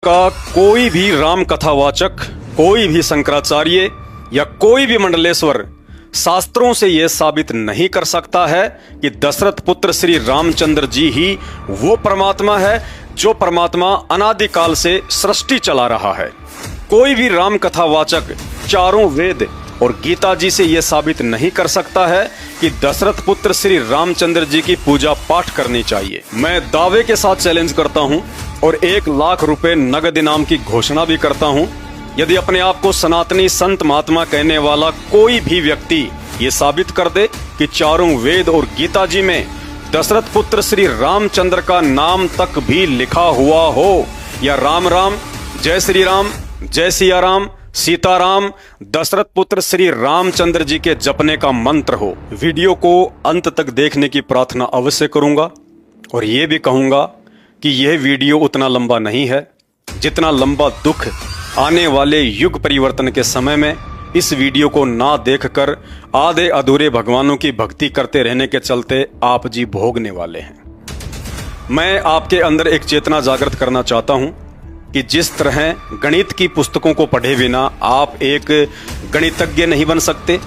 का कोई भी राम कथावाचक, कोई भी शंकराचार्य या कोई भी मंडलेश्वर शास्त्रों से यह साबित नहीं कर सकता है कि दशरथ पुत्र श्री रामचंद्र जी ही वो परमात्मा है जो परमात्मा अनादिकाल से सृष्टि चला रहा है। कोई भी राम कथावाचक चारों वेद और गीता जी से यह साबित नहीं कर सकता है कि दशरथ पुत्र श्री रामचंद्र जी की पूजा पाठ करनी चाहिए। मैं दावे के साथ चैलेंज करता हूं और 1,00,000 रुपए नगद इनाम की घोषणा भी करता हूं, यदि अपने आप को सनातनी संत महात्मा कहने वाला कोई भी व्यक्ति ये साबित कर दे कि चारों वेद और गीता जी में दशरथ पुत्र श्री रामचंद्र का नाम तक भी लिखा हुआ हो, या राम राम, जय श्री राम, जय सिया राम, सीताराम, दशरथ पुत्र श्री रामचंद्र जी के जपने का मंत्र हो, वीडियो को अंत तक देखने की प्रार्थना अवश्य करूंगा। और यह भी कहूंगा कि यह वीडियो उतना लंबा नहीं है जितना लंबा दुख आने वाले युग परिवर्तन के समय में इस वीडियो को ना देखकर आधे अधूरे भगवानों की भक्ति करते रहने के चलते आप जी भोगने वाले हैं। मैं आपके अंदर एक चेतना जागृत करना चाहता हूं कि जिस तरह गणित की पुस्तकों को पढ़े बिना आप एक गणितज्ञ नहीं बन सकते,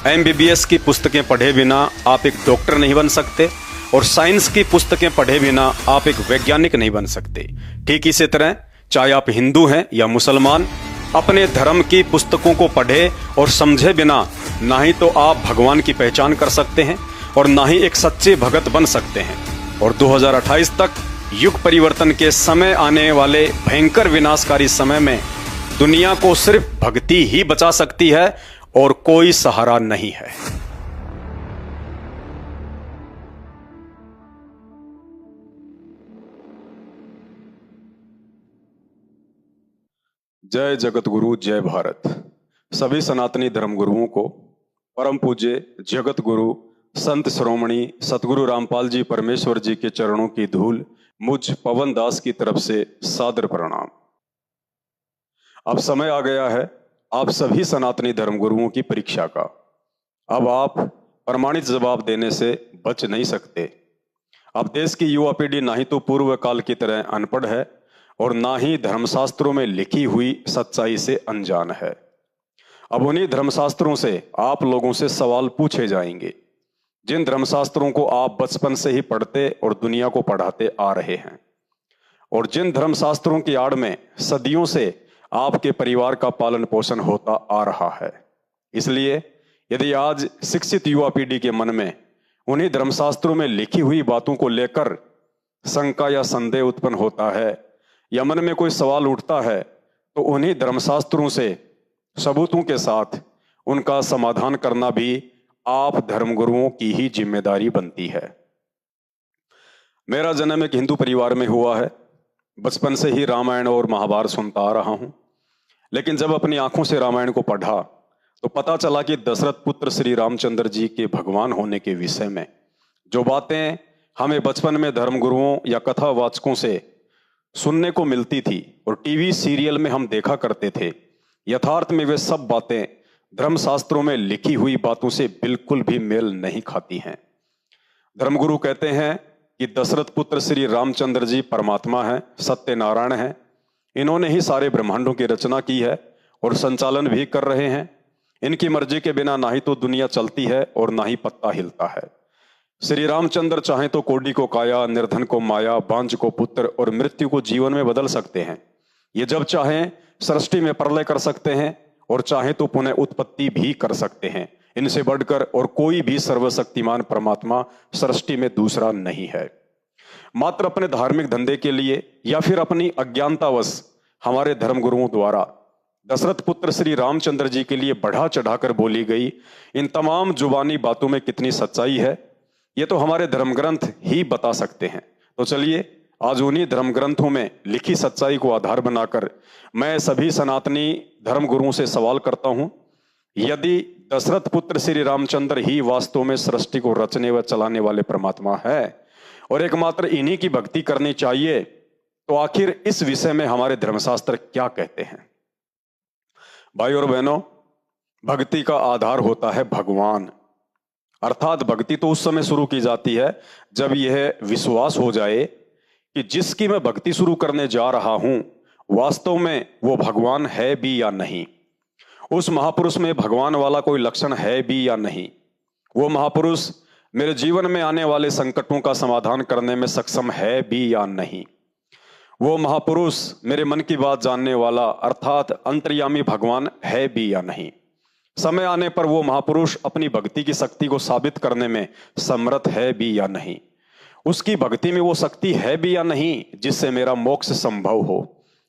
MBBS की पुस्तकें पढ़े बिना आप एक डॉक्टर नहीं बन सकते, और साइंस की पुस्तकें पढ़े बिना आप एक वैज्ञानिक नहीं बन सकते, ठीक इसी तरह चाहे आप हिंदू हैं या मुसलमान, अपने धर्म की पुस्तकों को पढ़े और समझे बिना ना ही तो आप भगवान की पहचान कर सकते हैं और ना ही एक सच्चे भगत बन सकते हैं। और 2028 तक युग परिवर्तन के समय आने वाले भयंकर विनाशकारी समय में दुनिया को सिर्फ भक्ति ही बचा सकती है और कोई सहारा नहीं है। जय जगत गुरु, जय भारत। सभी सनातनी धर्म गुरुओं को परम पूज्य जगत गुरु संत श्रोमणी सतगुरु रामपाल जी परमेश्वर जी के चरणों की धूल मुझ पवन दास की तरफ से सादर प्रणाम। अब समय आ गया है आप सभी सनातनी धर्म गुरुओं की परीक्षा का। अब आप प्रमाणित जवाब देने से बच नहीं सकते। अब देश की युवा पीढ़ी ना ही तो पूर्व काल की तरह अनपढ़ है और ना ही धर्मशास्त्रों में लिखी हुई सच्चाई से अनजान है। अब उन्हीं धर्मशास्त्रों से आप लोगों से सवाल पूछे जाएंगे, जिन धर्मशास्त्रों को आप बचपन से ही पढ़ते और दुनिया को पढ़ाते आ रहे हैं, और जिन धर्मशास्त्रों की आड़ में सदियों से आपके परिवार का पालन पोषण होता आ रहा है। इसलिए यदि आज शिक्षित युवा पीढ़ी के मन में उन्हीं धर्मशास्त्रों में लिखी हुई बातों को लेकर शंका या संदेह उत्पन्न होता है या मन में कोई सवाल उठता है, तो उन्हीं धर्मशास्त्रों से सबूतों के साथ उनका समाधान करना भी आप धर्मगुरुओं की ही जिम्मेदारी बनती है। मेरा जन्म एक हिंदू परिवार में हुआ है। बचपन से ही रामायण और महाभारत सुनता आ रहा हूं, लेकिन जब अपनी आंखों से रामायण को पढ़ा तो पता चला कि दशरथ पुत्र श्री रामचंद्र जी के भगवान होने के विषय में जो बातें हमें बचपन में धर्मगुरुओं या कथावाचकों से सुनने को मिलती थी और टीवी सीरियल में हम देखा करते थे, यथार्थ में वे सब बातें धर्मशास्त्रों में लिखी हुई बातों से बिल्कुल भी मेल नहीं खाती हैं। धर्मगुरु कहते हैं कि दशरथ पुत्र श्री रामचंद्र जी परमात्मा हैं, सत्यनारायण हैं। इन्होंने ही सारे ब्रह्मांडों की रचना की है और संचालन भी कर रहे हैं। इनकी मर्जी के बिना ना ही तो दुनिया चलती है और ना ही पत्ता हिलता है। श्री रामचंद्र चाहे तो कोढ़ी को काया, निर्धन को माया, बांझ को पुत्र और मृत्यु को जीवन में बदल सकते हैं। ये जब चाहें सृष्टि में प्रलय कर सकते हैं और चाहे तो पुनः उत्पत्ति भी कर सकते हैं। इनसे बढ़कर और कोई भी सर्वशक्तिमान परमात्मा सृष्टि में दूसरा नहीं है। मात्र अपने धार्मिक धंधे के लिए या फिर अपनी अज्ञानतावश हमारे धर्मगुरुओं द्वारा दशरथ पुत्र श्री रामचंद्र जी के लिए बढ़ा चढ़ाकर बोली गई इन तमाम जुबानी बातों में कितनी सच्चाई है, ये तो हमारे धर्मग्रंथ ही बता सकते हैं। तो चलिए आज उन्हीं धर्म ग्रंथों में लिखी सच्चाई को आधार बनाकर मैं सभी सनातनी धर्म गुरुओं से सवाल करता हूं, यदि दशरथ पुत्र श्री रामचंद्र ही वास्तव में सृष्टि को रचने व चलाने वाले परमात्मा है और एकमात्र इन्हीं की भक्ति करनी चाहिए, तो आखिर इस विषय में हमारे धर्मशास्त्र क्या कहते हैं। भाई और बहनों, भक्ति का आधार होता है भगवान। अर्थात भक्ति तो उस समय शुरू की जाती है जब यह विश्वास हो जाए कि जिसकी मैं भक्ति शुरू करने जा रहा हूं वास्तव में वो भगवान है भी या नहीं, उस महापुरुष में भगवान वाला कोई लक्षण है भी या नहीं, वो महापुरुष मेरे जीवन में आने वाले संकटों का समाधान करने में सक्षम है भी या नहीं, वो महापुरुष मेरे मन की बात जानने वाला अर्थात अंतर्यामी भगवान है भी या नहीं। समय आने पर वो महापुरुष अपनी भक्ति की शक्ति को साबित करने में समर्थ है भी या नहीं, उसकी भक्ति में वो शक्ति है भी या नहीं जिससे मेरा मोक्ष संभव हो,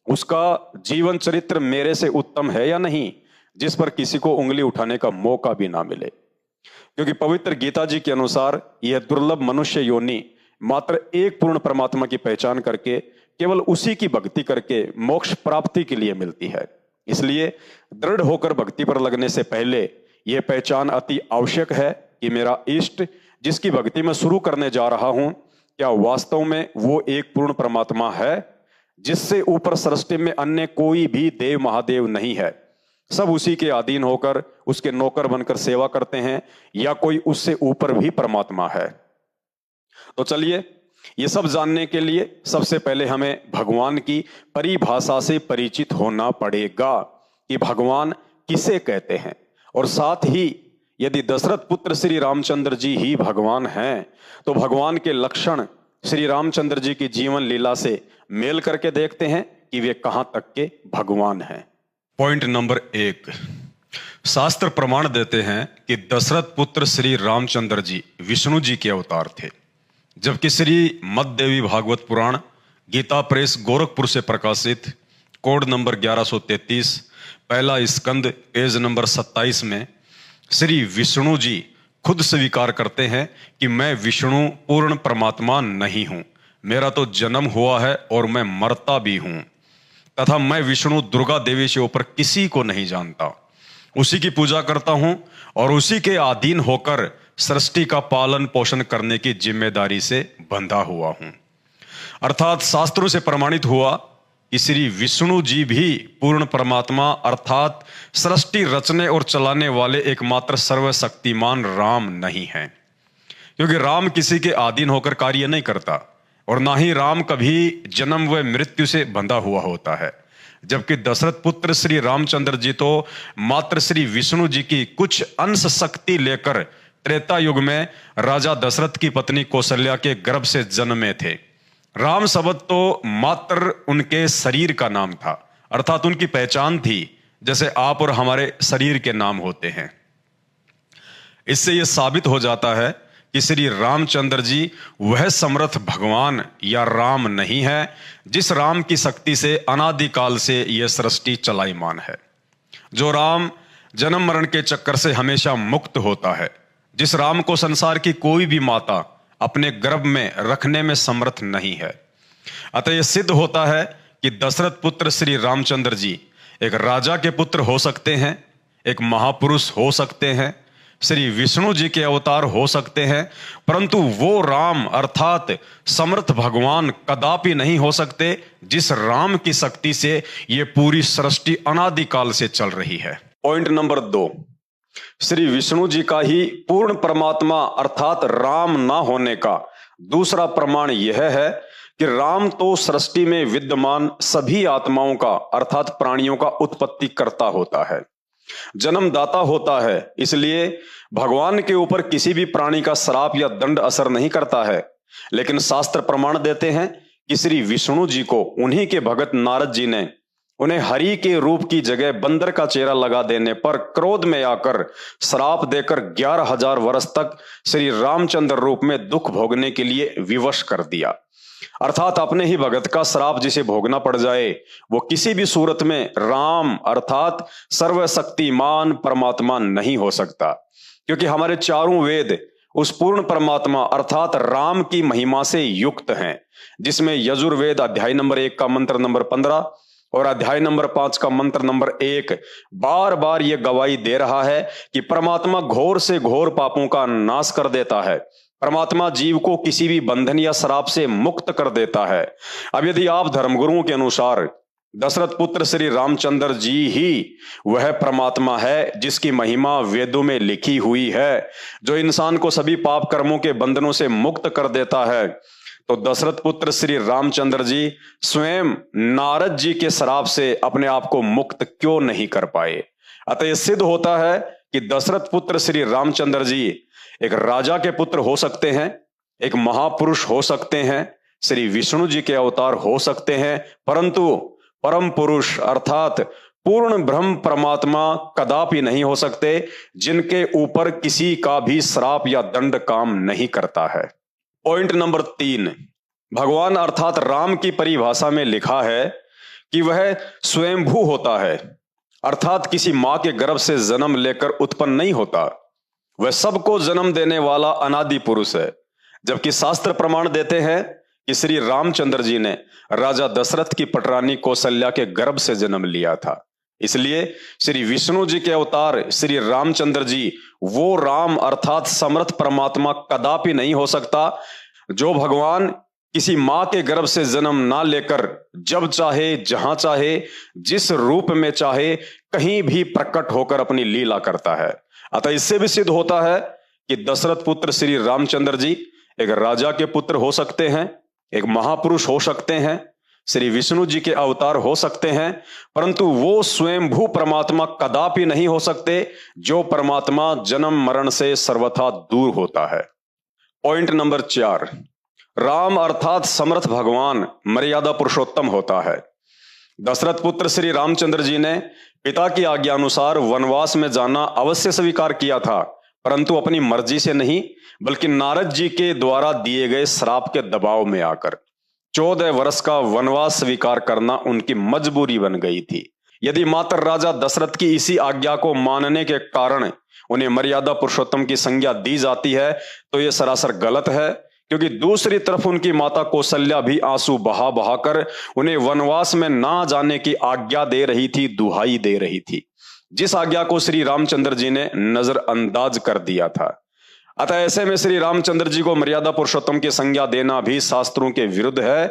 उसका जीवन चरित्र मेरे से उत्तम है या नहीं जिस पर किसी को उंगली उठाने का मौका भी ना मिले। क्योंकि पवित्र गीता जी के अनुसार यह दुर्लभ मनुष्य योनि मात्र एक पूर्ण परमात्मा की पहचान करके केवल उसी की भक्ति करके मोक्ष प्राप्ति के लिए मिलती है। इसलिए दृढ़ होकर भक्ति पर लगने से पहले यह पहचान अति आवश्यक है कि मेरा इष्ट जिसकी भक्ति में शुरू करने जा रहा हूं, क्या वास्तव में वो एक पूर्ण परमात्मा है जिससे ऊपर सृष्टि में अन्य कोई भी देव महादेव नहीं है, सब उसी के अधीन होकर उसके नौकर बनकर सेवा करते हैं, या कोई उससे ऊपर भी परमात्मा है। तो चलिए ये सब जानने के लिए सबसे पहले हमें भगवान की परिभाषा से परिचित होना पड़ेगा कि भगवान किसे कहते हैं, और साथ ही यदि दशरथ पुत्र श्री रामचंद्र जी ही भगवान हैं तो भगवान के लक्षण श्री रामचंद्र जी की जीवन लीला से मेल करके देखते हैं कि वे कहां तक के भगवान हैं। पॉइंट नंबर 1, शास्त्र प्रमाण देते हैं कि दशरथ पुत्र श्री रामचंद्र जी विष्णु जी के अवतार थे, जबकि श्री मददेवी भागवत पुराण गीता प्रेस गोरखपुर से प्रकाशित कोड नंबर 1133 पहला स्कंद पेज नंबर 27 में श्री विष्णु जी खुद स्वीकार करते हैं कि मैं विष्णु पूर्ण परमात्मा नहीं हूं, मेरा तो जन्म हुआ है और मैं मरता भी हूं, तथा मैं विष्णु दुर्गा देवी से ऊपर किसी को नहीं जानता, उसी की पूजा करता हूं और उसी के अधीन होकर सृष्टि का पालन पोषण करने की जिम्मेदारी से बंधा हुआ हूं। अर्थात शास्त्रों से प्रमाणित हुआ कि श्री विष्णु जी भी पूर्ण परमात्मा अर्थात सृष्टि रचने और चलाने वाले एकमात्र सर्वशक्तिमान राम नहीं हैं, क्योंकि राम किसी के अधीन होकर कार्य नहीं करता और ना ही राम कभी जन्म व मृत्यु से बंधा हुआ होता है, जबकि दशरथ पुत्र श्री रामचंद्र जी तो मात्र श्री विष्णु जी की कुछ अंश शक्ति लेकर त्रेता युग में राजा दशरथ की पत्नी कौशल्या के गर्भ से जन्मे थे। राम शब्द तो मात्र उनके शरीर का नाम था, अर्थात उनकी पहचान थी, जैसे आप और हमारे शरीर के नाम होते हैं। इससे यह साबित हो जाता है कि श्री रामचंद्र जी वह समर्थ भगवान या राम नहीं है जिस राम की शक्ति से अनादिकाल से यह सृष्टि चलायमान है, जो राम जन्म मरण के चक्कर से हमेशा मुक्त होता है, जिस राम को संसार की कोई भी माता अपने गर्भ में रखने में समर्थ नहीं है। अतः यह सिद्ध होता है कि दशरथ पुत्र श्री रामचंद्र जी एक राजा के पुत्र हो सकते हैं, एक महापुरुष हो सकते हैं, श्री विष्णु जी के अवतार हो सकते हैं, परंतु वो राम अर्थात समर्थ भगवान कदापि नहीं हो सकते जिस राम की शक्ति से ये पूरी सृष्टि अनादिकाल से चल रही है। पॉइंट नंबर 2, श्री विष्णु जी का ही पूर्ण परमात्मा अर्थात राम ना होने का दूसरा प्रमाण यह है कि राम तो सृष्टि में विद्यमान सभी आत्माओं का अर्थात प्राणियों का उत्पत्ति करता होता है, जन्मदाता होता है, इसलिए भगवान के ऊपर किसी भी प्राणी का श्राप या दंड असर नहीं करता है। लेकिन शास्त्र प्रमाण देते हैं कि श्री विष्णु जी को उन्हीं के भगत नारद जी ने उन्हें हरि के रूप की जगह बंदर का चेहरा लगा देने पर क्रोध में आकर श्राप देकर 11,000 वर्ष तक श्री रामचंद्र रूप में दुख भोगने के लिए विवश कर दिया। अर्थात अपने ही भगत का श्राप जिसे भोगना पड़ जाए वो किसी भी सूरत में राम अर्थात सर्वशक्तिमान परमात्मा नहीं हो सकता, क्योंकि हमारे चारों वेद उस पूर्ण परमात्मा अर्थात राम की महिमा से युक्त हैं, जिसमें यजुर्वेद अध्याय नंबर 1 का मंत्र नंबर 15 और अध्याय नंबर 5 का मंत्र नंबर 1 बार बार यह गवाही दे रहा है कि परमात्मा घोर से घोर पापों का नाश कर देता है, परमात्मा जीव को किसी भी बंधन या श्राप से मुक्त कर देता है। अब यदि आप धर्मगुरुओं के अनुसार दशरथ पुत्र श्री रामचंद्र जी ही वह परमात्मा है जिसकी महिमा वेदों में लिखी हुई है, जो इंसान को सभी पाप कर्मों के बंधनों से मुक्त कर देता है, तो दशरथ पुत्र श्री रामचंद्र जी स्वयं नारद जी के श्राप से अपने आप को मुक्त क्यों नहीं कर पाए। अतः यह सिद्ध होता है कि दशरथ पुत्र श्री रामचंद्र जी एक राजा के पुत्र हो सकते हैं, एक महापुरुष हो सकते हैं, श्री विष्णु जी के अवतार हो सकते हैं, परंतु परम पुरुष अर्थात पूर्ण ब्रह्म परमात्मा कदापि नहीं हो सकते, जिनके ऊपर किसी का भी श्राप या दंड काम नहीं करता है। पॉइंट नंबर 3, भगवान अर्थात राम की परिभाषा में लिखा है कि वह स्वयंभू होता है, अर्थात किसी मां के गर्भ से जन्म लेकर उत्पन्न नहीं होता। वह सबको जन्म देने वाला अनादि पुरुष है, जबकि शास्त्र प्रमाण देते हैं कि श्री रामचंद्र जी ने राजा दशरथ की पटरानी कौशल्या के गर्भ से जन्म लिया था। इसलिए श्री विष्णु जी के अवतार श्री रामचंद्र जी वो राम अर्थात समर्थ परमात्मा कदापि नहीं हो सकता, जो भगवान किसी मां के गर्भ से जन्म ना लेकर जब चाहे, जहां चाहे, जिस रूप में चाहे, कहीं भी प्रकट होकर अपनी लीला करता है। अतः इससे भी सिद्ध होता है कि दशरथ पुत्र श्री रामचंद्र जी एक राजा के पुत्र हो सकते हैं, एक महापुरुष हो सकते हैं, श्री विष्णु जी के अवतार हो सकते हैं, परंतु वो स्वयंभू परमात्मा कदापि नहीं हो सकते, जो परमात्मा जन्म मरण से सर्वथा दूर होता है। पॉइंट नंबर 4, राम अर्थात समर्थ भगवान मर्यादा पुरुषोत्तम होता है। दशरथ पुत्र श्री रामचंद्र जी ने पिता की आज्ञा अनुसार वनवास में जाना अवश्य स्वीकार किया था, परंतु अपनी मर्जी से नहीं, बल्कि नारद जी के द्वारा दिए गए श्राप के दबाव में आकर 14 वर्ष का वनवास स्वीकार करना उनकी मजबूरी बन गई थी। यदि मात्र राजा दशरथ की इसी आज्ञा को मानने के कारण उन्हें मर्यादा पुरुषोत्तम की संज्ञा दी जाती है, तो यह सरासर गलत है, क्योंकि दूसरी तरफ उनकी माता कौशल्या भी आंसू बहा बहाकर उन्हें वनवास में ना जाने की आज्ञा दे रही थी, दुहाई दे रही थी, जिस आज्ञा को श्री रामचंद्र जी ने नजरअंदाज कर दिया था। अतः ऐसे में श्री रामचंद्र जी को मर्यादा पुरुषोत्तम की संज्ञा देना भी शास्त्रों के विरुद्ध है,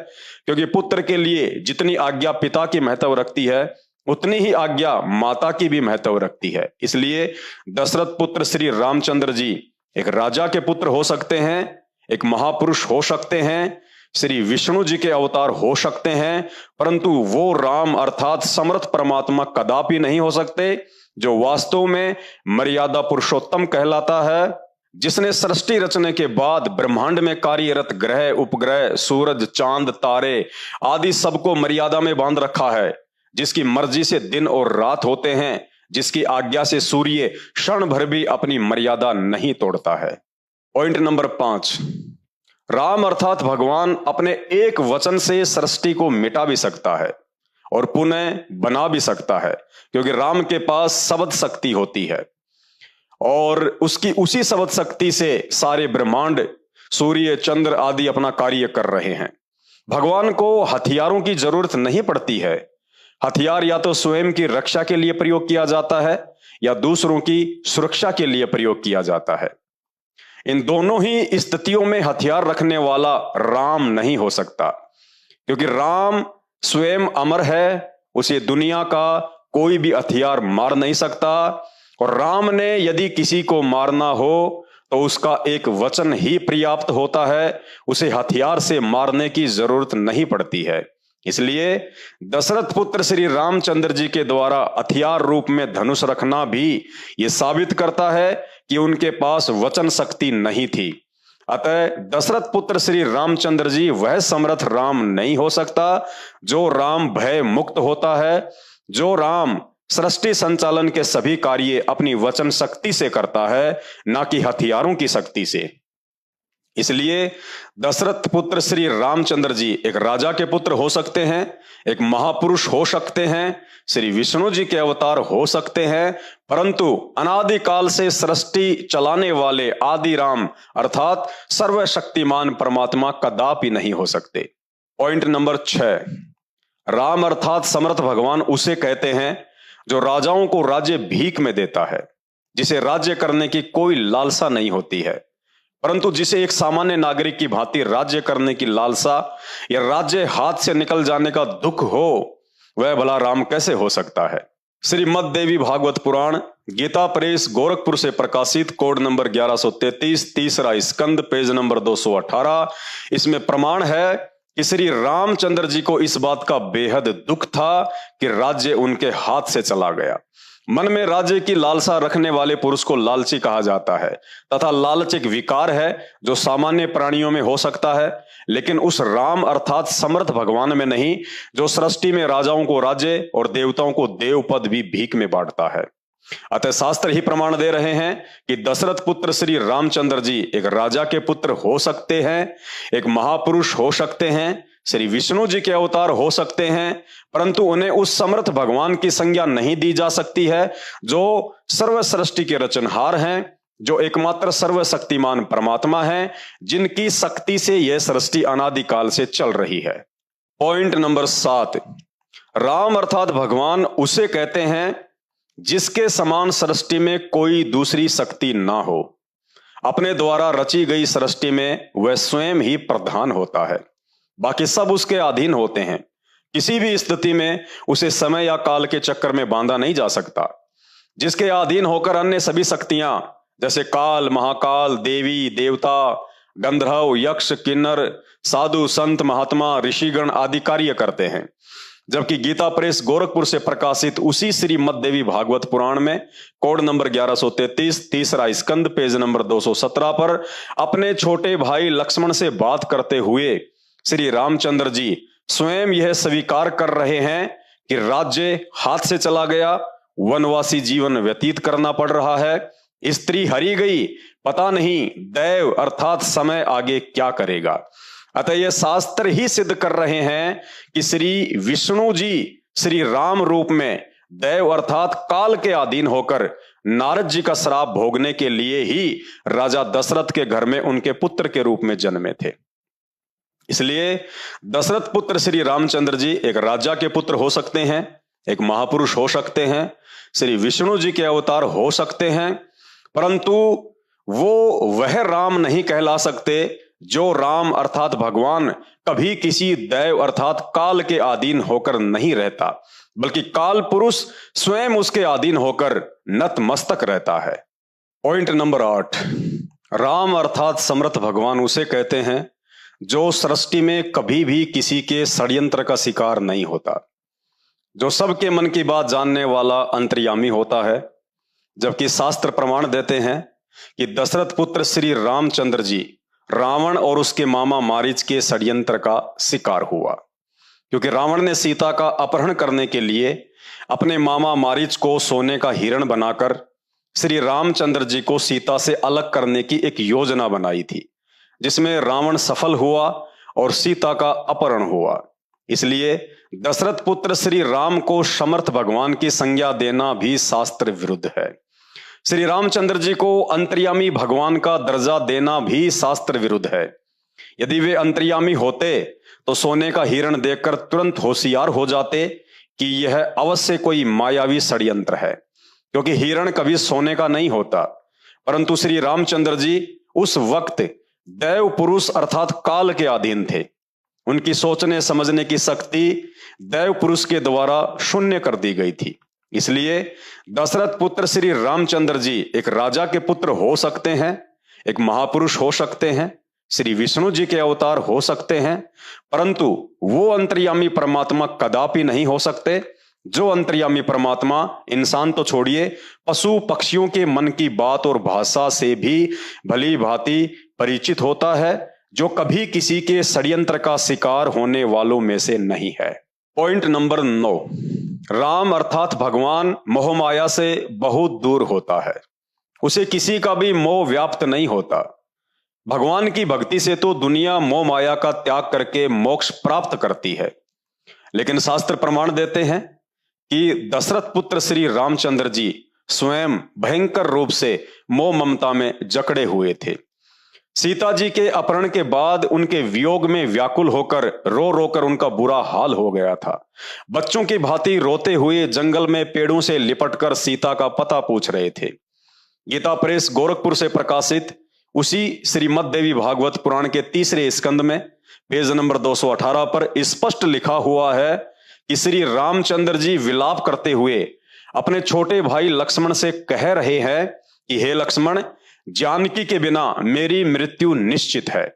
क्योंकि पुत्र के लिए जितनी आज्ञा पिता की महत्व रखती है, उतनी ही आज्ञा माता की भी महत्व रखती है। इसलिए दशरथ पुत्र श्री रामचंद्र जी एक राजा के पुत्र हो सकते हैं, एक महापुरुष हो सकते हैं, श्री विष्णु जी के अवतार हो सकते हैं, परंतु वो राम अर्थात समर्थ परमात्मा कदापि नहीं हो सकते, जो वास्तव में मर्यादा पुरुषोत्तम कहलाता है, जिसने सृष्टि रचने के बाद ब्रह्मांड में कार्यरत ग्रह, उपग्रह, सूरज, चांद, तारे आदि सबको मर्यादा में बांध रखा है, जिसकी मर्जी से दिन और रात होते हैं, जिसकी आज्ञा से सूर्य क्षण भर भी अपनी मर्यादा नहीं तोड़ता है। पॉइंट नंबर 5, राम अर्थात भगवान अपने एक वचन से सृष्टि को मिटा भी सकता है और पुनः बना भी सकता है, क्योंकि राम के पास शब्द शक्ति होती है और उसकी उसी शब्द शक्ति से सारे ब्रह्मांड, सूर्य, चंद्र आदि अपना कार्य कर रहे हैं। भगवान को हथियारों की जरूरत नहीं पड़ती है। हथियार या तो स्वयं की रक्षा के लिए प्रयोग किया जाता है या दूसरों की सुरक्षा के लिए प्रयोग किया जाता है। इन दोनों ही स्थितियों में हथियार रखने वाला राम नहीं हो सकता, क्योंकि राम स्वयं अमर है, उसे दुनिया का कोई भी हथियार मार नहीं सकता, और राम ने यदि किसी को मारना हो तो उसका एक वचन ही पर्याप्त होता है, उसे हथियार से मारने की जरूरत नहीं पड़ती है। इसलिए दशरथ पुत्र श्री रामचंद्र जी के द्वारा हथियार रूप में धनुष रखना भी ये साबित करता है कि उनके पास वचन शक्ति नहीं थी। अतः दशरथ पुत्र श्री रामचंद्र जी वह समर्थ राम नहीं हो सकता, जो राम भय मुक्त होता है, जो राम सृष्टि संचालन के सभी कार्य अपनी वचन शक्ति से करता है, ना कि हथियारों की शक्ति से। इसलिए दशरथ पुत्र श्री रामचंद्र जी एक राजा के पुत्र हो सकते हैं, एक महापुरुष हो सकते हैं, श्री विष्णु जी के अवतार हो सकते हैं, परंतु अनादिकाल से सृष्टि चलाने वाले आदि राम अर्थात सर्वशक्तिमान परमात्मा कदापि नहीं हो सकते। पॉइंट नंबर 6, राम अर्थात समर्थ भगवान उसे कहते हैं जो राजाओं को राज्य भीख में देता है, जिसे राज्य करने की कोई लालसा नहीं होती है, परंतु जिसे एक सामान्य नागरिक की भांति राज्य करने की लालसा या राज्य हाथ से निकल जाने का दुख हो, वह भला राम कैसे हो सकता है। श्रीमद् देवी भागवत पुराण, गीता प्रेस, गोरखपुर से प्रकाशित, कोड नंबर 1133, तीसरा स्कंद, पेज नंबर 218। इसमें प्रमाण है कि श्री रामचंद्र जी को इस बात का बेहद दुख था कि राज्य उनके हाथ से चला गया। मन में राज्य की लालसा रखने वाले पुरुष को लालची कहा जाता है तथा लालच एक विकार है जो सामान्य प्राणियों में हो सकता है, लेकिन उस राम अर्थात समर्थ भगवान में नहीं, जो सृष्टि में राजाओं को राज्य और देवताओं को देव पद भी भीख में बांटता है। अतः शास्त्र ही प्रमाण दे रहे हैं कि दशरथ पुत्र श्री रामचंद्र जी एक राजा के पुत्र हो सकते हैं, एक महापुरुष हो सकते हैं, श्री विष्णु जी के अवतार हो सकते हैं, परंतु उन्हें उस समर्थ भगवान की संज्ञा नहीं दी जा सकती है जो सर्व सृष्टि के रचनहार हैं, जो एकमात्र सर्वशक्तिमान परमात्मा है, जिनकी शक्ति से यह सृष्टि अनादिकाल से चल रही है। पॉइंट नंबर 7, राम अर्थात भगवान उसे कहते हैं जिसके समान सृष्टि में कोई दूसरी शक्ति ना हो। अपने द्वारा रची गई सृष्टि में वह स्वयं ही प्रधान होता है, बाकी सब उसके अधीन होते हैं। किसी भी स्थिति में उसे समय या काल के चक्कर में बांधा नहीं जा सकता। जिसके अधीन होकर अन्य सभी शक्तियां जैसे काल, महाकाल, देवी देवता, गंधर्व, यक्ष, किन्नर, साधु, संत, महात्मा, ऋषिगण आदि कार्य करते हैं। जबकि गीता प्रेस गोरखपुर से प्रकाशित उसी श्रीमद् देवी भागवत पुराण में कोड नंबर 1133, तीसरा स्कंद, पेज नंबर 217 पर अपने छोटे भाई लक्ष्मण से बात करते हुए श्री रामचंद्र जी स्वयं यह स्वीकार कर रहे हैं कि राज्य हाथ से चला गया, वनवासी जीवन व्यतीत करना पड़ रहा है, स्त्री हरी गई, पता नहीं दैव अर्थात समय आगे क्या करेगा। अतः यह शास्त्र ही सिद्ध कर रहे हैं कि श्री विष्णु जी श्री राम रूप में दैव अर्थात काल के अधीन होकर नारद जी का श्राप भोगने के लिए ही राजा दशरथ के घर में उनके पुत्र के रूप में जन्मे थे। इसलिए दशरथ पुत्र श्री रामचंद्र जी एक राजा के पुत्र हो सकते हैं, एक महापुरुष हो सकते हैं, श्री विष्णु जी के अवतार हो सकते हैं, परंतु वो वह राम नहीं कहला सकते जो राम अर्थात भगवान कभी किसी दैव अर्थात काल के अधीन होकर नहीं रहता, बल्कि काल पुरुष स्वयं उसके अधीन होकर नतमस्तक रहता है। पॉइंट नंबर 8, राम अर्थात समर्थ भगवान उसे कहते हैं जो सृष्टि में कभी भी किसी के षड्यंत्र का शिकार नहीं होता, जो सबके मन की बात जानने वाला अंतर्यामी होता है। जबकि शास्त्र प्रमाण देते हैं कि दशरथ पुत्र श्री रामचंद्र जी रावण और उसके मामा मारीच के षड्यंत्र का शिकार हुआ, क्योंकि रावण ने सीता का अपहरण करने के लिए अपने मामा मारीच को सोने का हिरण बनाकर श्री रामचंद्र जी को सीता से अलग करने की एक योजना बनाई थी, जिसमें रावण सफल हुआ और सीता का अपहरण हुआ। इसलिए दशरथ पुत्र श्री राम को समर्थ भगवान की संज्ञा देना भी शास्त्र विरुद्ध है। श्री रामचंद्र जी को अंतर्यामी भगवान का दर्जा देना भी शास्त्र विरुद्ध है। यदि वे अंतर्यामी होते तो सोने का हिरण देखकर तुरंत होशियार हो जाते कि यह अवश्य कोई मायावी षड्यंत्र है, क्योंकि हिरण कभी सोने का नहीं होता। परंतु श्री रामचंद्र जी उस वक्त दैव पुरुष अर्थात काल के अधीन थे। उनकी सोचने समझने की शक्ति दैव पुरुष के द्वारा शून्य कर दी गई थी। इसलिए दशरथ पुत्र श्री रामचंद्र जी एक राजा के पुत्र हो सकते हैं, एक महापुरुष हो सकते हैं, श्री विष्णु जी के अवतार हो सकते हैं, परंतु वो अंतर्यामी परमात्मा कदापि नहीं हो सकते जो अंतर्यामी परमात्मा इंसान तो छोड़िए, पशु पक्षियों के मन की बात और भाषा से भी भली भांति परिचित होता है, जो कभी किसी के षड्यंत्र का शिकार होने वालों में से नहीं है। पॉइंट नंबर 9, राम अर्थात भगवान मोहमाया से बहुत दूर होता है, उसे किसी का भी मोह व्याप्त नहीं होता। भगवान की भक्ति से तो दुनिया मोह माया का त्याग करके मोक्ष प्राप्त करती है, लेकिन शास्त्र प्रमाण देते हैं कि दशरथ पुत्र श्री रामचंद्र जी स्वयं भयंकर रूप से मोह ममता में जकड़े हुए थे। सीता जी के अपहरण के बाद उनके वियोग में व्याकुल होकर रो रोकर उनका बुरा हाल हो गया था। बच्चों की भांति रोते हुए जंगल में पेड़ों से लिपटकर सीता का पता पूछ रहे थे। गीता प्रेस गोरखपुर से प्रकाशित उसी श्रीमद् देवी भागवत पुराण के तीसरे स्कंद में पेज नंबर 218 पर स्पष्ट लिखा हुआ है कि श्री रामचंद्र जी विलाप करते हुए अपने छोटे भाई लक्ष्मण से कह रहे हैं कि हे लक्ष्मण, जानकी के बिना मेरी मृत्यु निश्चित है।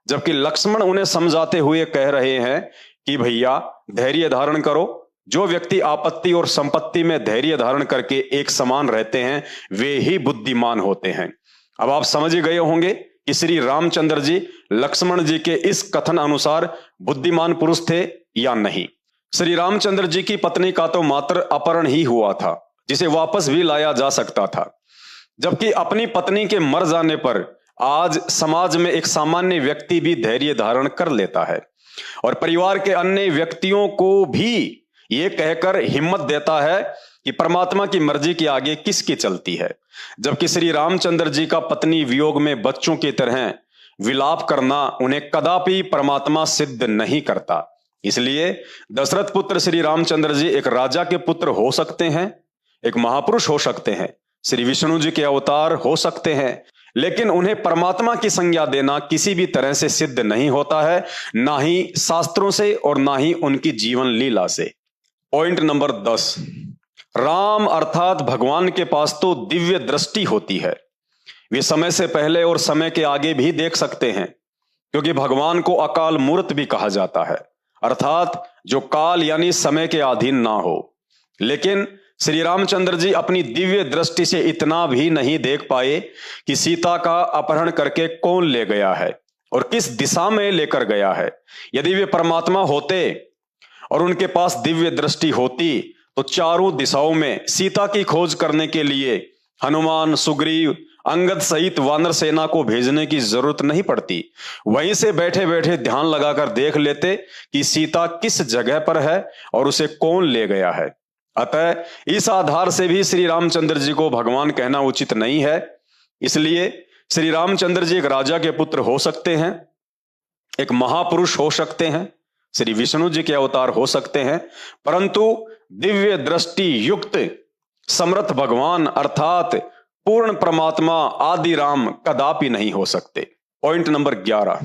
जबकि लक्ष्मण उन्हें समझाते हुए कह रहे हैं कि भैया धैर्य धारण करो। जो व्यक्ति आपत्ति और संपत्ति में धैर्य धारण करके एक समान रहते हैं वे ही बुद्धिमान होते हैं। अब आप समझ गए होंगे कि श्री रामचंद्र जी लक्ष्मण जी के इस कथन अनुसार बुद्धिमान पुरुष थे या नहीं। श्री रामचंद्र जी की पत्नी का तो मात्र अपहरण ही हुआ था, जिसे वापस भी लाया जा सकता था। जबकि अपनी पत्नी के मर जाने पर आज समाज में एक सामान्य व्यक्ति भी धैर्य धारण कर लेता है और परिवार के अन्य व्यक्तियों को भी ये कहकर हिम्मत देता है कि परमात्मा की मर्जी के आगे किसकी चलती है। जबकि श्री रामचंद्र जी का पत्नी वियोग में बच्चों की तरह विलाप करना उन्हें कदापि परमात्मा सिद्ध नहीं करता। इसलिए दशरथ पुत्र श्री रामचंद्र जी एक राजा के पुत्र हो सकते हैं, एक महापुरुष हो सकते हैं, श्री विष्णु जी के अवतार हो सकते हैं, लेकिन उन्हें परमात्मा की संज्ञा देना किसी भी तरह से सिद्ध नहीं होता है, ना ही शास्त्रों से और ना ही उनकी जीवन लीला से। पॉइंट नंबर 10, राम अर्थात भगवान के पास तो दिव्य दृष्टि होती है। वे समय से पहले और समय के आगे भी देख सकते हैं, क्योंकि भगवान को अकाल मूर्त भी कहा जाता है, अर्थात जो काल यानी समय के अधीन ना हो। लेकिन श्री रामचंद्र जी अपनी दिव्य दृष्टि से इतना भी नहीं देख पाए कि सीता का अपहरण करके कौन ले गया है और किस दिशा में लेकर गया है। यदि वे परमात्मा होते और उनके पास दिव्य दृष्टि होती तो चारों दिशाओं में सीता की खोज करने के लिए हनुमान, सुग्रीव, अंगद सहित वानर सेना को भेजने की जरूरत नहीं पड़ती। वहीं से बैठे बैठे ध्यान लगाकर देख लेते कि सीता किस जगह पर है और उसे कौन ले गया है। अतः इस आधार से भी श्री रामचंद्र जी को भगवान कहना उचित नहीं है। इसलिए श्री रामचंद्र जी एक राजा के पुत्र हो सकते हैं, एक महापुरुष हो सकते हैं, श्री विष्णु जी के अवतार हो सकते हैं, परंतु दिव्य दृष्टि युक्त समर्थ भगवान अर्थात पूर्ण परमात्मा आदि राम कदापि नहीं हो सकते। पॉइंट नंबर 11,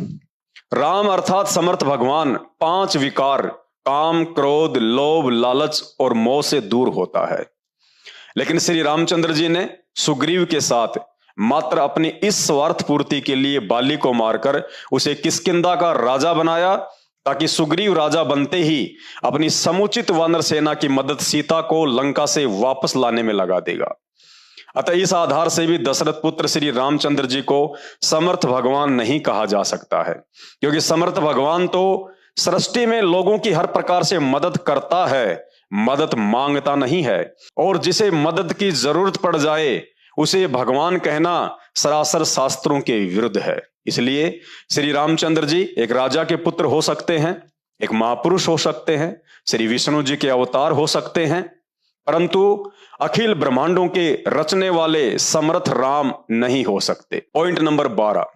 राम अर्थात समर्थ भगवान 5 विकार काम, क्रोध, लोभ, लालच और मोह से दूर होता है। लेकिन श्री रामचंद्र जी ने सुग्रीव के साथ मात्र अपनी इस स्वार्थ पूर्ति के लिए बाली को मारकर उसे किष्किंधा का राजा बनाया, ताकि सुग्रीव राजा बनते ही अपनी समुचित वानर सेना की मदद सीता को लंका से वापस लाने में लगा देगा। अतः इस आधार से भी दशरथ पुत्र श्री रामचंद्र जी को समर्थ भगवान नहीं कहा जा सकता है, क्योंकि समर्थ भगवान तो सृष्टि में लोगों की हर प्रकार से मदद करता है, मदद मांगता नहीं है। और जिसे मदद की जरूरत पड़ जाए उसे भगवान कहना सरासर शास्त्रों के विरुद्ध है। इसलिए श्री रामचंद्र जी एक राजा के पुत्र हो सकते हैं, एक महापुरुष हो सकते हैं, श्री विष्णु जी के अवतार हो सकते हैं, परंतु अखिल ब्रह्मांडों के रचने वाले समर्थ राम नहीं हो सकते। पॉइंट नंबर 12,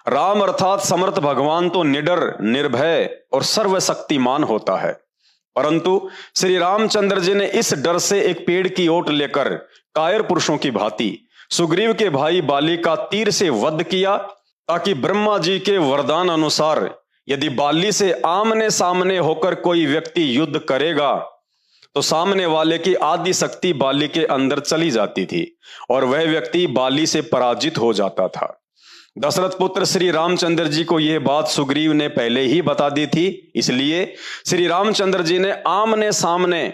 राम अर्थात समर्थ भगवान तो निडर, निर्भय और सर्वशक्तिमान होता है, परंतु श्री रामचंद्र जी ने इस डर से एक पेड़ की ओट लेकर कायर पुरुषों की भांति सुग्रीव के भाई बाली का तीर से वध किया, ताकि ब्रह्मा जी के वरदान अनुसार यदि बाली से आमने सामने होकर कोई व्यक्ति युद्ध करेगा तो सामने वाले की आदि शक्ति बाली के अंदर चली जाती थी और वह व्यक्ति बाली से पराजित हो जाता था। दशरथ पुत्र श्री रामचंद्र जी को यह बात सुग्रीव ने पहले ही बता दी थी, इसलिए श्री रामचंद्र जी ने आमने सामने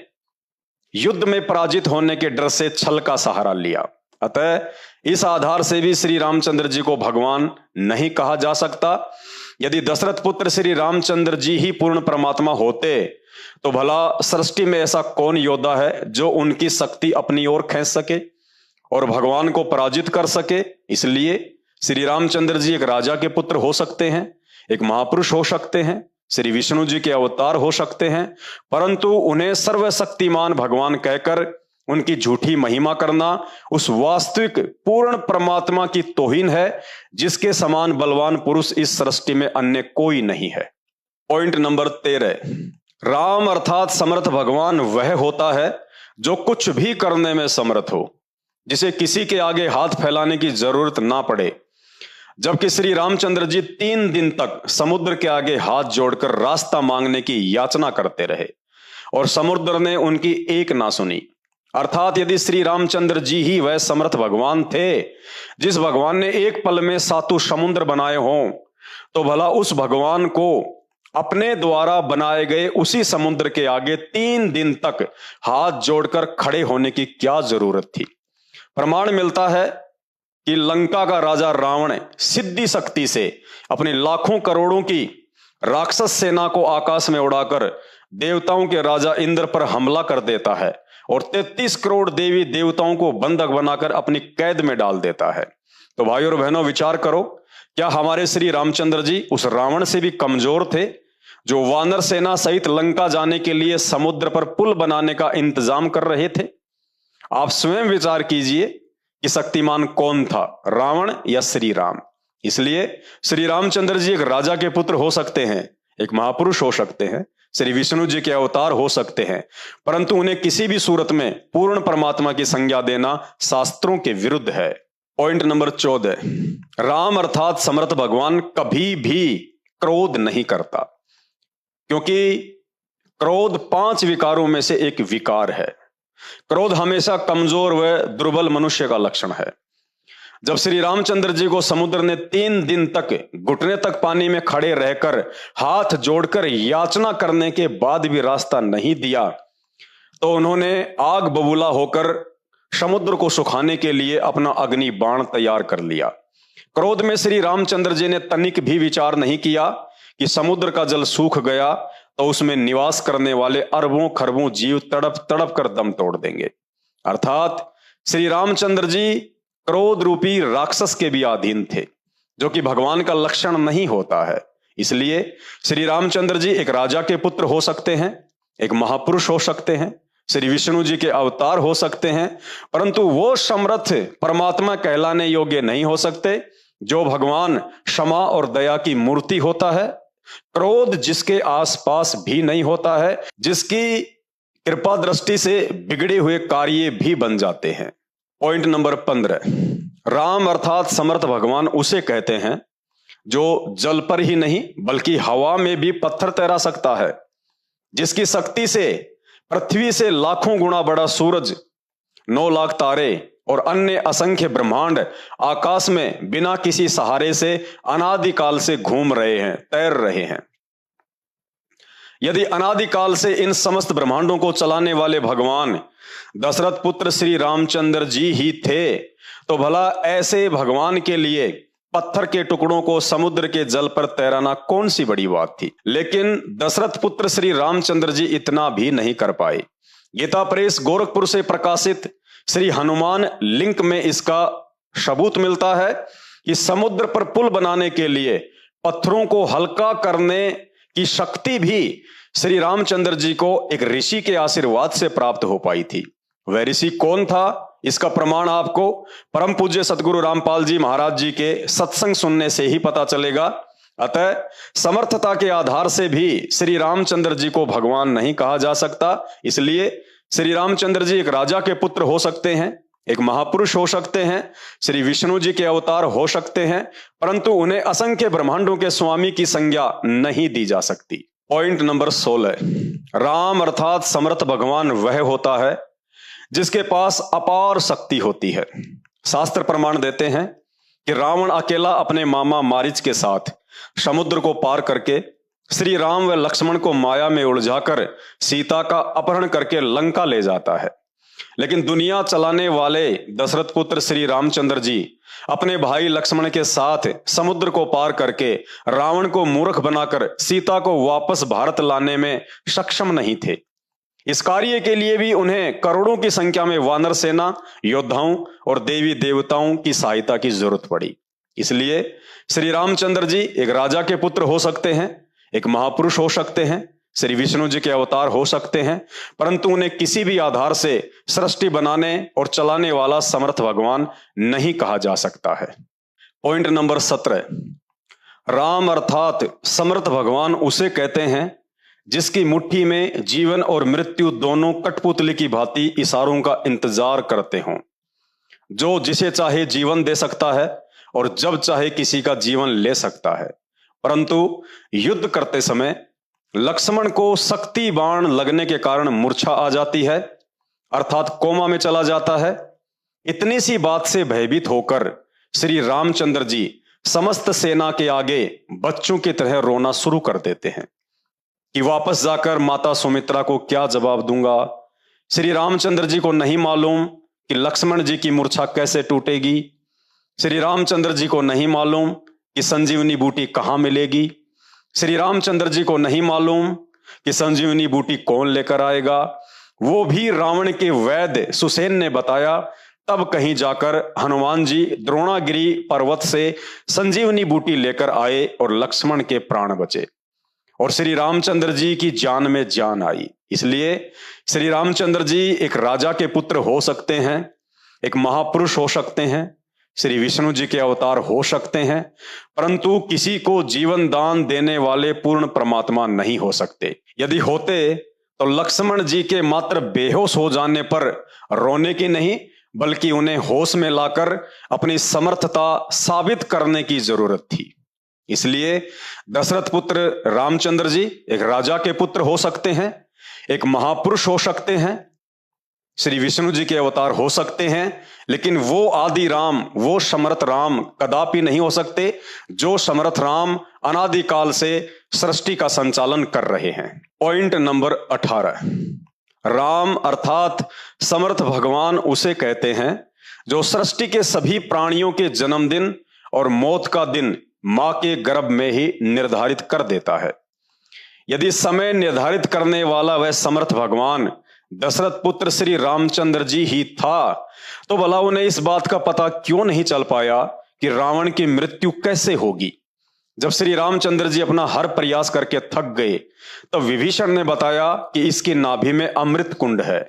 युद्ध में पराजित होने के डर से छल का सहारा लिया। अतः इस आधार से भी श्री रामचंद्र जी को भगवान नहीं कहा जा सकता। यदि दशरथ पुत्र श्री रामचंद्र जी ही पूर्ण परमात्मा होते तो भला सृष्टि में ऐसा कौन योद्धा है जो उनकी शक्ति अपनी ओर खींच सके और भगवान को पराजित कर सके। इसलिए श्री रामचंद्र जी एक राजा के पुत्र हो सकते हैं, एक महापुरुष हो सकते हैं, श्री विष्णु जी के अवतार हो सकते हैं, परंतु उन्हें सर्वशक्तिमान भगवान कहकर उनकी झूठी महिमा करना उस वास्तविक पूर्ण परमात्मा की तौहीन है, जिसके समान बलवान पुरुष इस सृष्टि में अन्य कोई नहीं है। पॉइंट नंबर 13, राम अर्थात समर्थ भगवान वह होता है जो कुछ भी करने में समर्थ हो, जिसे किसी के आगे हाथ फैलाने की जरूरत ना पड़े। जबकि श्री रामचंद्र जी 3 दिन तक समुद्र के आगे हाथ जोड़कर रास्ता मांगने की याचना करते रहे और समुद्र ने उनकी एक ना सुनी। अर्थात यदि श्री रामचंद्र जी ही वह समर्थ भगवान थे जिस भगवान ने एक पल में 7 समुद्र बनाए हों, तो भला उस भगवान को अपने द्वारा बनाए गए उसी समुद्र के आगे 3 दिन तक हाथ जोड़कर खड़े होने की क्या जरूरत थी। प्रमाण मिलता है कि लंका का राजा रावण सिद्धि शक्ति से अपनी लाखों करोड़ों की राक्षस सेना को आकाश में उड़ाकर देवताओं के राजा इंद्र पर हमला कर देता है और 33 करोड़ देवी देवताओं को बंधक बनाकर अपनी कैद में डाल देता है। तो भाइयों और बहनों, विचार करो, क्या हमारे श्री रामचंद्र जी उस रावण से भी कमजोर थे जो वानर सेना सहित लंका जाने के लिए समुद्र पर पुल बनाने का इंतजाम कर रहे थे? आप स्वयं विचार कीजिए कि शक्तिमान कौन था, रावण या श्री राम। इसलिए श्री रामचंद्र जी एक राजा के पुत्र हो सकते हैं, एक महापुरुष हो सकते हैं, श्री विष्णु जी के अवतार हो सकते हैं, परंतु उन्हें किसी भी सूरत में पूर्ण परमात्मा की संज्ञा देना शास्त्रों के विरुद्ध है। पॉइंट नंबर 14, राम अर्थात समर्थ भगवान कभी भी क्रोध नहीं करता, क्योंकि क्रोध 5 विकारों में से एक विकार है। क्रोध हमेशा कमजोर व दुर्बल मनुष्य का लक्षण है। जब श्री रामचंद्र जी को समुद्र ने 3 दिन तक घुटने तक पानी में खड़े रहकर हाथ जोड़कर याचना करने के बाद भी रास्ता नहीं दिया, तो उन्होंने आग बबूला होकर समुद्र को सुखाने के लिए अपना अग्नि बाण तैयार कर लिया। क्रोध में श्री रामचंद्र जी ने तनिक भी विचार नहीं किया कि समुद्र का जल सूख गया तो उसमें निवास करने वाले अरबों खरबों जीव तड़प तड़प कर दम तोड़ देंगे। अर्थात श्री रामचंद्र जी क्रोध रूपी राक्षस के भी अधीन थे, जो कि भगवान का लक्षण नहीं होता है। इसलिए श्री रामचंद्र जी एक राजा के पुत्र हो सकते हैं, एक महापुरुष हो सकते हैं, श्री विष्णु जी के अवतार हो सकते हैं, परंतु वो समर्थ परमात्मा कहलाने योग्य नहीं हो सकते जो भगवान क्षमा और दया की मूर्ति होता है, क्रोध जिसके आसपास भी नहीं होता है, जिसकी कृपा दृष्टि से बिगड़े हुए कार्य भी बन जाते हैं। पॉइंट नंबर 15, राम अर्थात समर्थ भगवान उसे कहते हैं जो जल पर ही नहीं बल्कि हवा में भी पत्थर तैरा सकता है, जिसकी शक्ति से पृथ्वी से लाखों गुना बड़ा सूरज, 9 लाख तारे और अन्य असंख्य ब्रह्मांड आकाश में बिना किसी सहारे से अनादिकाल से घूम रहे हैं, तैर रहे हैं। यदि अनादिकाल से इन समस्त ब्रह्मांडों को चलाने वाले भगवान दशरथ पुत्र श्री रामचंद्र जी ही थे, तो भला ऐसे भगवान के लिए पत्थर के टुकड़ों को समुद्र के जल पर तैराना कौन सी बड़ी बात थी। लेकिन दशरथ पुत्र श्री रामचंद्र जी इतना भी नहीं कर पाए। गीता प्रेस गोरखपुर से प्रकाशित श्री हनुमान लिंक में इसका सबूत मिलता है कि समुद्र पर पुल बनाने के लिए पत्थरों को हल्का करने की शक्ति भी श्री रामचंद्र जी को एक ऋषि के आशीर्वाद से प्राप्त हो पाई थी। वह ऋषि कौन था, इसका प्रमाण आपको परम पूज्य सतगुरु रामपाल जी महाराज जी के सत्संग सुनने से ही पता चलेगा। अतः समर्थता के आधार से भी श्री रामचंद्र जी को भगवान नहीं कहा जा सकता। इसलिए श्री रामचंद्र जी एक राजा के पुत्र हो सकते हैं, एक महापुरुष हो सकते हैं, श्री विष्णु जी के अवतार हो सकते हैं, परंतु उन्हें असंख्य ब्रह्मांडों के स्वामी की संज्ञा नहीं दी जा सकती। पॉइंट नंबर 16, राम अर्थात समर्थ भगवान वह होता है जिसके पास अपार शक्ति होती है। शास्त्र प्रमाण देते हैं कि रावण अकेला अपने मामा मारीच के साथ समुद्र को पार करके श्री राम व लक्ष्मण को माया में उलझाकर सीता का अपहरण करके लंका ले जाता है। लेकिन दुनिया चलाने वाले दशरथ पुत्र श्री रामचंद्र जी अपने भाई लक्ष्मण के साथ समुद्र को पार करके रावण को मूर्ख बनाकर सीता को वापस भारत लाने में सक्षम नहीं थे। इस कार्य के लिए भी उन्हें करोड़ों की संख्या में वानर सेना, योद्धाओं और देवी देवताओं की सहायता की जरूरत पड़ी। इसलिए श्री रामचंद्र जी एक राजा के पुत्र हो सकते हैं, एक महापुरुष हो सकते हैं, श्री विष्णु जी के अवतार हो सकते हैं, परंतु उन्हें किसी भी आधार से सृष्टि बनाने और चलाने वाला समर्थ भगवान नहीं कहा जा सकता है। पॉइंट नंबर 17, राम अर्थात समर्थ भगवान उसे कहते हैं जिसकी मुट्ठी में जीवन और मृत्यु दोनों कठपुतली की भांति इशारों का इंतजार करते हों, जो जिसे चाहे जीवन दे सकता है और जब चाहे किसी का जीवन ले सकता है। परंतु युद्ध करते समय लक्ष्मण को शक्ति बाण लगने के कारण मूर्छा आ जाती है। अर्थात कोमा में चला जाता है। इतनी सी बात से भयभीत होकर श्री रामचंद्र जी समस्त सेना के आगे बच्चों की तरह रोना शुरू कर देते हैं कि वापस जाकर माता सुमित्रा को क्या जवाब दूंगा। श्री रामचंद्र जी को नहीं मालूम कि लक्ष्मण जी की मूर्छा कैसे टूटेगी। श्री रामचंद्र जी को नहीं मालूम कि संजीवनी बूटी कहां मिलेगी। श्री रामचंद्र जी को नहीं मालूम कि संजीवनी बूटी कौन लेकर आएगा। वो भी रावण के वैद्य सुसेन ने बताया, तब कहीं जाकर हनुमान जी द्रोणागिरी पर्वत से संजीवनी बूटी लेकर आए और लक्ष्मण के प्राण बचे और श्री रामचंद्र जी की जान में जान आई। इसलिए श्री रामचंद्र जी एक राजा के पुत्र हो सकते हैं, एक महापुरुष हो सकते हैं, श्री विष्णु जी के अवतार हो सकते हैं, परंतु किसी को जीवन दान देने वाले पूर्ण परमात्मा नहीं हो सकते। यदि होते तो लक्ष्मण जी के मात्र बेहोश हो जाने पर रोने की नहीं, बल्कि उन्हें होश में लाकर अपनी समर्थता साबित करने की जरूरत थी। इसलिए दशरथ पुत्र रामचंद्र जी एक राजा के पुत्र हो सकते हैं, एक महापुरुष हो सकते हैं, श्री विष्णु जी के अवतार हो सकते हैं, लेकिन वो आदि राम, वो समर्थ राम कदापि नहीं हो सकते जो समर्थ राम अनादिकाल से सृष्टि का संचालन कर रहे हैं। पॉइंट नंबर 18, राम अर्थात समर्थ भगवान उसे कहते हैं जो सृष्टि के सभी प्राणियों के जन्मदिन और मौत का दिन मां के गर्भ में ही निर्धारित कर देता है। यदि समय निर्धारित करने वाला वह समर्थ भगवान दशरथ पुत्र श्री रामचंद्र जी ही था, तो भला उन्हें इस बात का पता क्यों नहीं चल पाया कि रावण की मृत्यु कैसे होगी। जब श्री रामचंद्र जी अपना हर प्रयास करके थक गए, तब विभीषण ने बताया कि इसकी नाभि में अमृत कुंड है,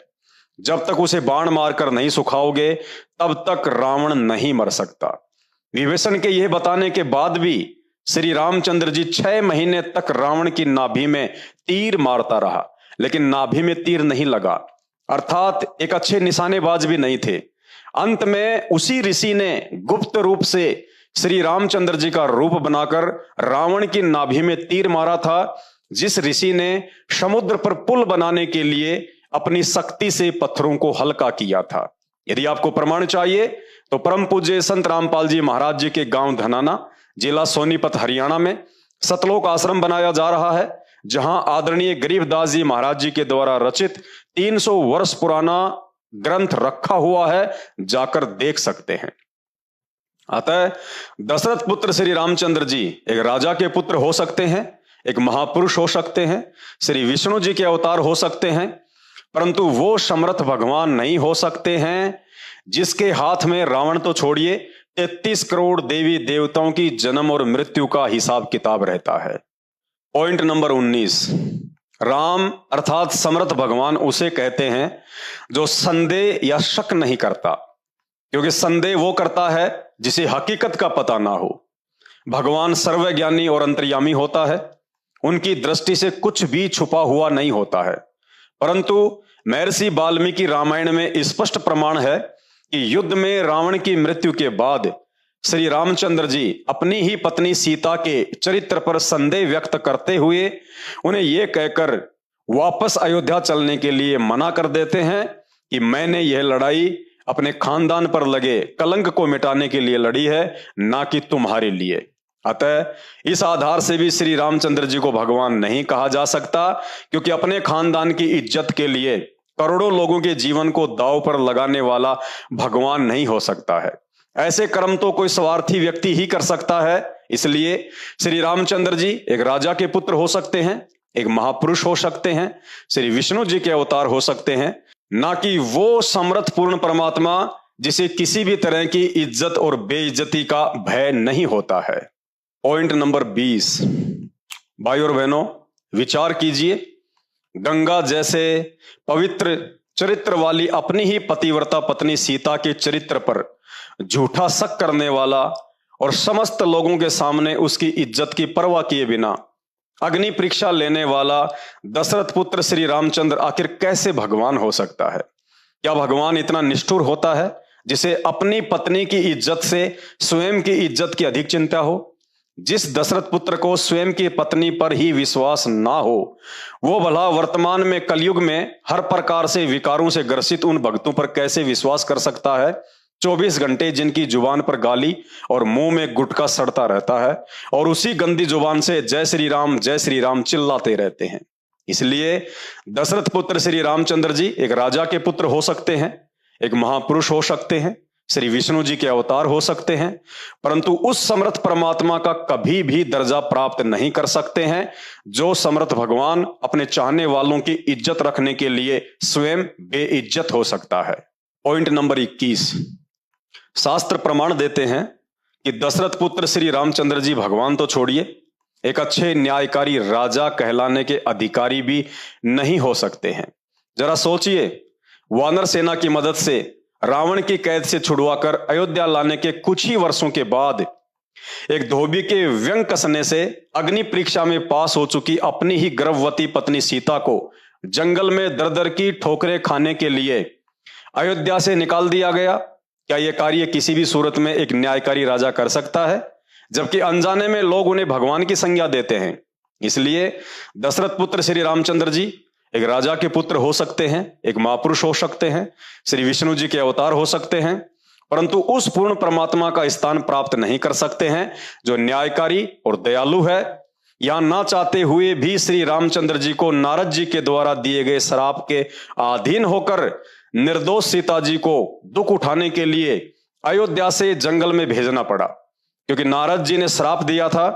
जब तक उसे बाण मारकर नहीं सुखाओगे तब तक रावण नहीं मर सकता। विभीषण के यह बताने के बाद भी श्री रामचंद्र जी 6 महीने तक रावण की नाभि में तीर मारता रहा, लेकिन नाभि में तीर नहीं लगा, अर्थात एक अच्छे निशानेबाज भी नहीं थे। अंत में उसी ऋषि ने गुप्त रूप से श्री रामचंद्र जी का रूप बनाकर रावण की नाभि में तीर मारा था, जिस ऋषि ने समुद्र पर पुल बनाने के लिए अपनी शक्ति से पत्थरों को हल्का किया था। यदि आपको प्रमाण चाहिए तो परम पूज्य संत रामपाल जी महाराज जी के गांव धनाना, जिला सोनीपत, हरियाणा में सतलोक आश्रम बनाया जा रहा है, जहां आदरणीय गरीबदास जी महाराज जी के द्वारा रचित 300 वर्ष पुराना ग्रंथ रखा हुआ है, जाकर देख सकते हैं। अतः दशरथ पुत्र श्री रामचंद्र जी एक राजा के पुत्र हो सकते हैं, एक महापुरुष हो सकते हैं, श्री विष्णु जी के अवतार हो सकते हैं, परंतु वो समर्थ भगवान नहीं हो सकते हैं जिसके हाथ में रावण तो छोड़िए 33 करोड़ देवी देवताओं की जन्म और मृत्यु का हिसाब किताब रहता है। पॉइंट नंबर 19, राम अर्थात समर्थ भगवान उसे कहते हैं जो संदेह या शक नहीं करता, क्योंकि संदेह वो करता है जिसे हकीकत का पता ना हो। भगवान सर्वज्ञानी और अंतर्यामी होता है, उनकी दृष्टि से कुछ भी छुपा हुआ नहीं होता है। परंतु महर्षि वाल्मीकि रामायण में स्पष्ट प्रमाण है कि युद्ध में रावण की मृत्यु के बाद श्री रामचंद्र जी अपनी ही पत्नी सीता के चरित्र पर संदेह व्यक्त करते हुए उन्हें यह कहकर वापस अयोध्या चलने के लिए मना कर देते हैं कि मैंने यह लड़ाई अपने खानदान पर लगे कलंक को मिटाने के लिए लड़ी है, ना कि तुम्हारे लिए। अतः इस आधार से भी श्री रामचंद्र जी को भगवान नहीं कहा जा सकता, क्योंकि अपने खानदान की इज्जत के लिए करोड़ों लोगों के जीवन को दांव पर लगाने वाला भगवान नहीं हो सकता है। ऐसे कर्म तो कोई स्वार्थी व्यक्ति ही कर सकता है। इसलिए श्री रामचंद्र जी एक राजा के पुत्र हो सकते हैं, एक महापुरुष हो सकते हैं, श्री विष्णु जी के अवतार हो सकते हैं, ना कि वो समर्थ पूर्ण परमात्मा जिसे किसी भी तरह की इज्जत और बेइज्जती का भय नहीं होता है। पॉइंट नंबर 20, भाइयों और बहनों, विचार कीजिए, गंगा जैसे पवित्र चरित्र वाली अपनी ही पतिव्रता पत्नी सीता के चरित्र पर झूठा शक करने वाला और समस्त लोगों के सामने उसकी इज्जत की परवाह किए बिना अग्नि परीक्षा लेने वाला दशरथ पुत्र श्री रामचंद्र आखिर कैसे भगवान हो सकता है? क्या भगवान इतना निष्ठुर होता है जिसे अपनी पत्नी की इज्जत से स्वयं की इज्जत की अधिक चिंता हो? जिस दशरथ पुत्र को स्वयं की पत्नी पर ही विश्वास ना हो, वो भला वर्तमान में कलयुग में हर प्रकार से विकारों से ग्रसित उन भक्तों पर कैसे विश्वास कर सकता है 24 घंटे जिनकी जुबान पर गाली और मुंह में गुटखा सड़ता रहता है और उसी गंदी जुबान से जय श्री राम चिल्लाते रहते हैं। इसलिए दशरथ पुत्र श्री रामचंद्र जी एक राजा के पुत्र हो सकते हैं, एक महापुरुष हो सकते हैं, श्री विष्णु जी के अवतार हो सकते हैं, परंतु उस समर्थ परमात्मा का कभी भी दर्जा प्राप्त नहीं कर सकते हैं जो समर्थ भगवान अपने चाहने वालों की इज्जत रखने के लिए स्वयं बेइज्जत हो सकता है। पॉइंट नंबर 21, शास्त्र प्रमाण देते हैं कि दशरथ पुत्र श्री रामचंद्र जी भगवान तो छोड़िए, एक अच्छे न्यायकारी राजा कहलाने के अधिकारी भी नहीं हो सकते हैं। जरा सोचिए, वानर सेना की मदद से रावण की कैद से छुड़वाकर अयोध्या लाने के कुछ ही वर्षों के बाद एक धोबी के व्यंग कसने से अग्नि परीक्षा में पास हो चुकी अपनी ही गर्भवती पत्नी सीता को जंगल में दर दर की ठोकरें खाने के लिए अयोध्या से निकाल दिया गया। क्या यह कार्य किसी भी सूरत में एक न्यायकारी राजा कर सकता है, जबकि अनजाने में लोग उन्हें भगवान की संज्ञा देते हैं। इसलिए दशरथ पुत्र श्री रामचंद्र जी एक राजा के पुत्र हो सकते हैं, एक महापुरुष हो सकते हैं, श्री विष्णु जी के अवतार हो सकते हैं, परंतु उस पूर्ण परमात्मा का स्थान प्राप्त नहीं कर सकते हैं जो न्यायकारी और दयालु है। यहां ना चाहते हुए भी श्री रामचंद्र जी को नारद जी के द्वारा दिए गए श्राप के अधीन होकर निर्दोष सीता जी को दुख उठाने के लिए अयोध्या से जंगल में भेजना पड़ा, क्योंकि नारद जी ने श्राप दिया था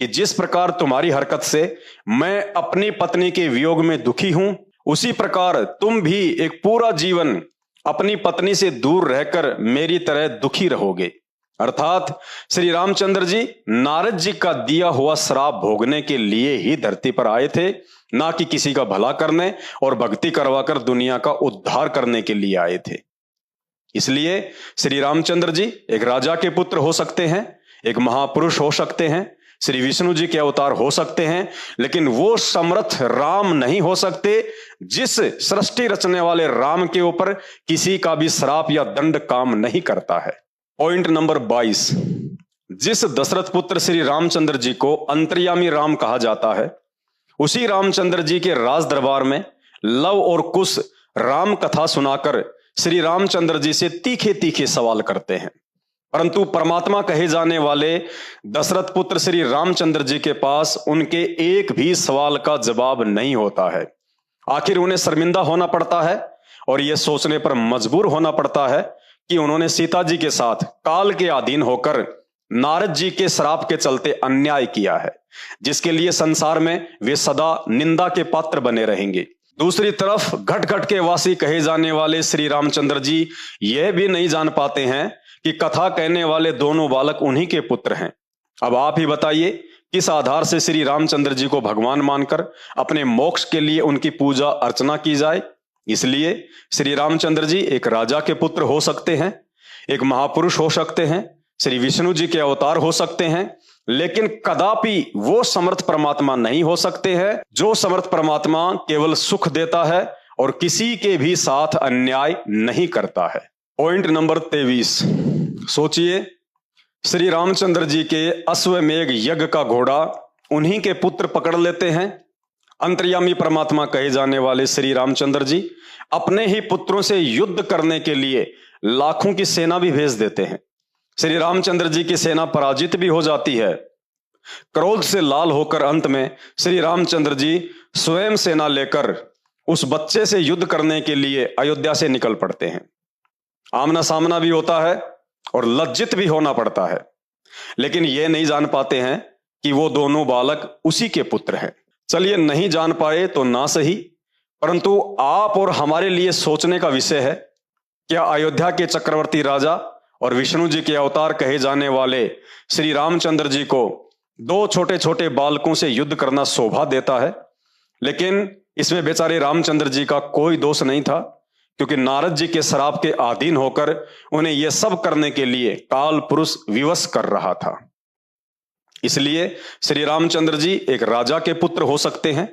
कि जिस प्रकार तुम्हारी हरकत से मैं अपनी पत्नी के वियोग में दुखी हूं, उसी प्रकार तुम भी एक पूरा जीवन अपनी पत्नी से दूर रहकर मेरी तरह दुखी रहोगे। अर्थात श्री रामचंद्र जी नारद जी का दिया हुआ श्राप भोगने के लिए ही धरती पर आए थे, ना कि किसी का भला करने और भक्ति करवाकर दुनिया का उद्धार करने के लिए आए थे। इसलिए श्री रामचंद्र जी एक राजा के पुत्र हो सकते हैं, एक महापुरुष हो सकते हैं, श्री विष्णु जी के अवतार हो सकते हैं, लेकिन वो समर्थ राम नहीं हो सकते जिस सृष्टि रचने वाले राम के ऊपर किसी का भी श्राप या दंड काम नहीं करता है। पॉइंट नंबर 22, जिस दशरथ पुत्र श्री रामचंद्र जी को अंतर्यामी राम कहा जाता है, उसी रामचंद्र जी के राज दरबार में लव और कुश राम कथा सुनाकर श्री रामचंद्र जी से तीखे तीखे सवाल करते हैं, परंतु परमात्मा कहे जाने वाले दशरथ पुत्र श्री रामचंद्र जी के पास उनके एक भी सवाल का जवाब नहीं होता है। आखिर उन्हें शर्मिंदा होना पड़ता है और यह सोचने पर मजबूर होना पड़ता है कि उन्होंने सीता जी के साथ काल के अधीन होकर नारद जी के श्राप के चलते अन्याय किया है, जिसके लिए संसार में वे सदा निंदा के पात्र बने रहेंगे। दूसरी तरफ घट घट के वासी कहे जाने वाले श्री रामचंद्र जी यह भी नहीं जान पाते हैं कि कथा कहने वाले दोनों बालक उन्हीं के पुत्र हैं। अब आप ही बताइए, किस आधार से श्री रामचंद्र जी को भगवान मानकर अपने मोक्ष के लिए उनकी पूजा अर्चना की जाए। इसलिए श्री रामचंद्र जी एक राजा के पुत्र हो सकते हैं, एक महापुरुष हो सकते हैं, श्री विष्णु जी के अवतार हो सकते हैं, लेकिन कदापि वो समर्थ परमात्मा नहीं हो सकते हैं जो समर्थ परमात्मा केवल सुख देता है और किसी के भी साथ अन्याय नहीं करता है। पॉइंट नंबर 23, सोचिए, श्री रामचंद्र जी के अश्वमेघ यज्ञ का घोड़ा उन्हीं के पुत्र पकड़ लेते हैं। अंतर्यामी परमात्मा कहे जाने वाले श्री रामचंद्र जी अपने ही पुत्रों से युद्ध करने के लिए लाखों की सेना भी भेज देते हैं। श्री रामचंद्र जी की सेना पराजित भी हो जाती है। क्रोध से लाल होकर अंत में श्री रामचंद्र जी स्वयं सेना लेकर उस बच्चे से युद्ध करने के लिए अयोध्या से निकल पड़ते हैं। आमना सामना भी होता है और लज्जित भी होना पड़ता है, लेकिन यह नहीं जान पाते हैं कि वो दोनों बालक उसी के पुत्र हैं। चलिए, नहीं जान पाए तो ना सही, परंतु आप और हमारे लिए सोचने का विषय है, क्या अयोध्या के चक्रवर्ती राजा और विष्णु जी के अवतार कहे जाने वाले श्री रामचंद्र जी को दो छोटे छोटे बालकों से युद्ध करना शोभा देता है? लेकिन इसमें बेचारे रामचंद्र जी का कोई दोष नहीं था, क्योंकि नारद जी के श्राप के अधीन होकर उन्हें यह सब करने के लिए काल पुरुष विवश कर रहा था। इसलिए श्री रामचंद्र जी एक राजा के पुत्र हो सकते हैं,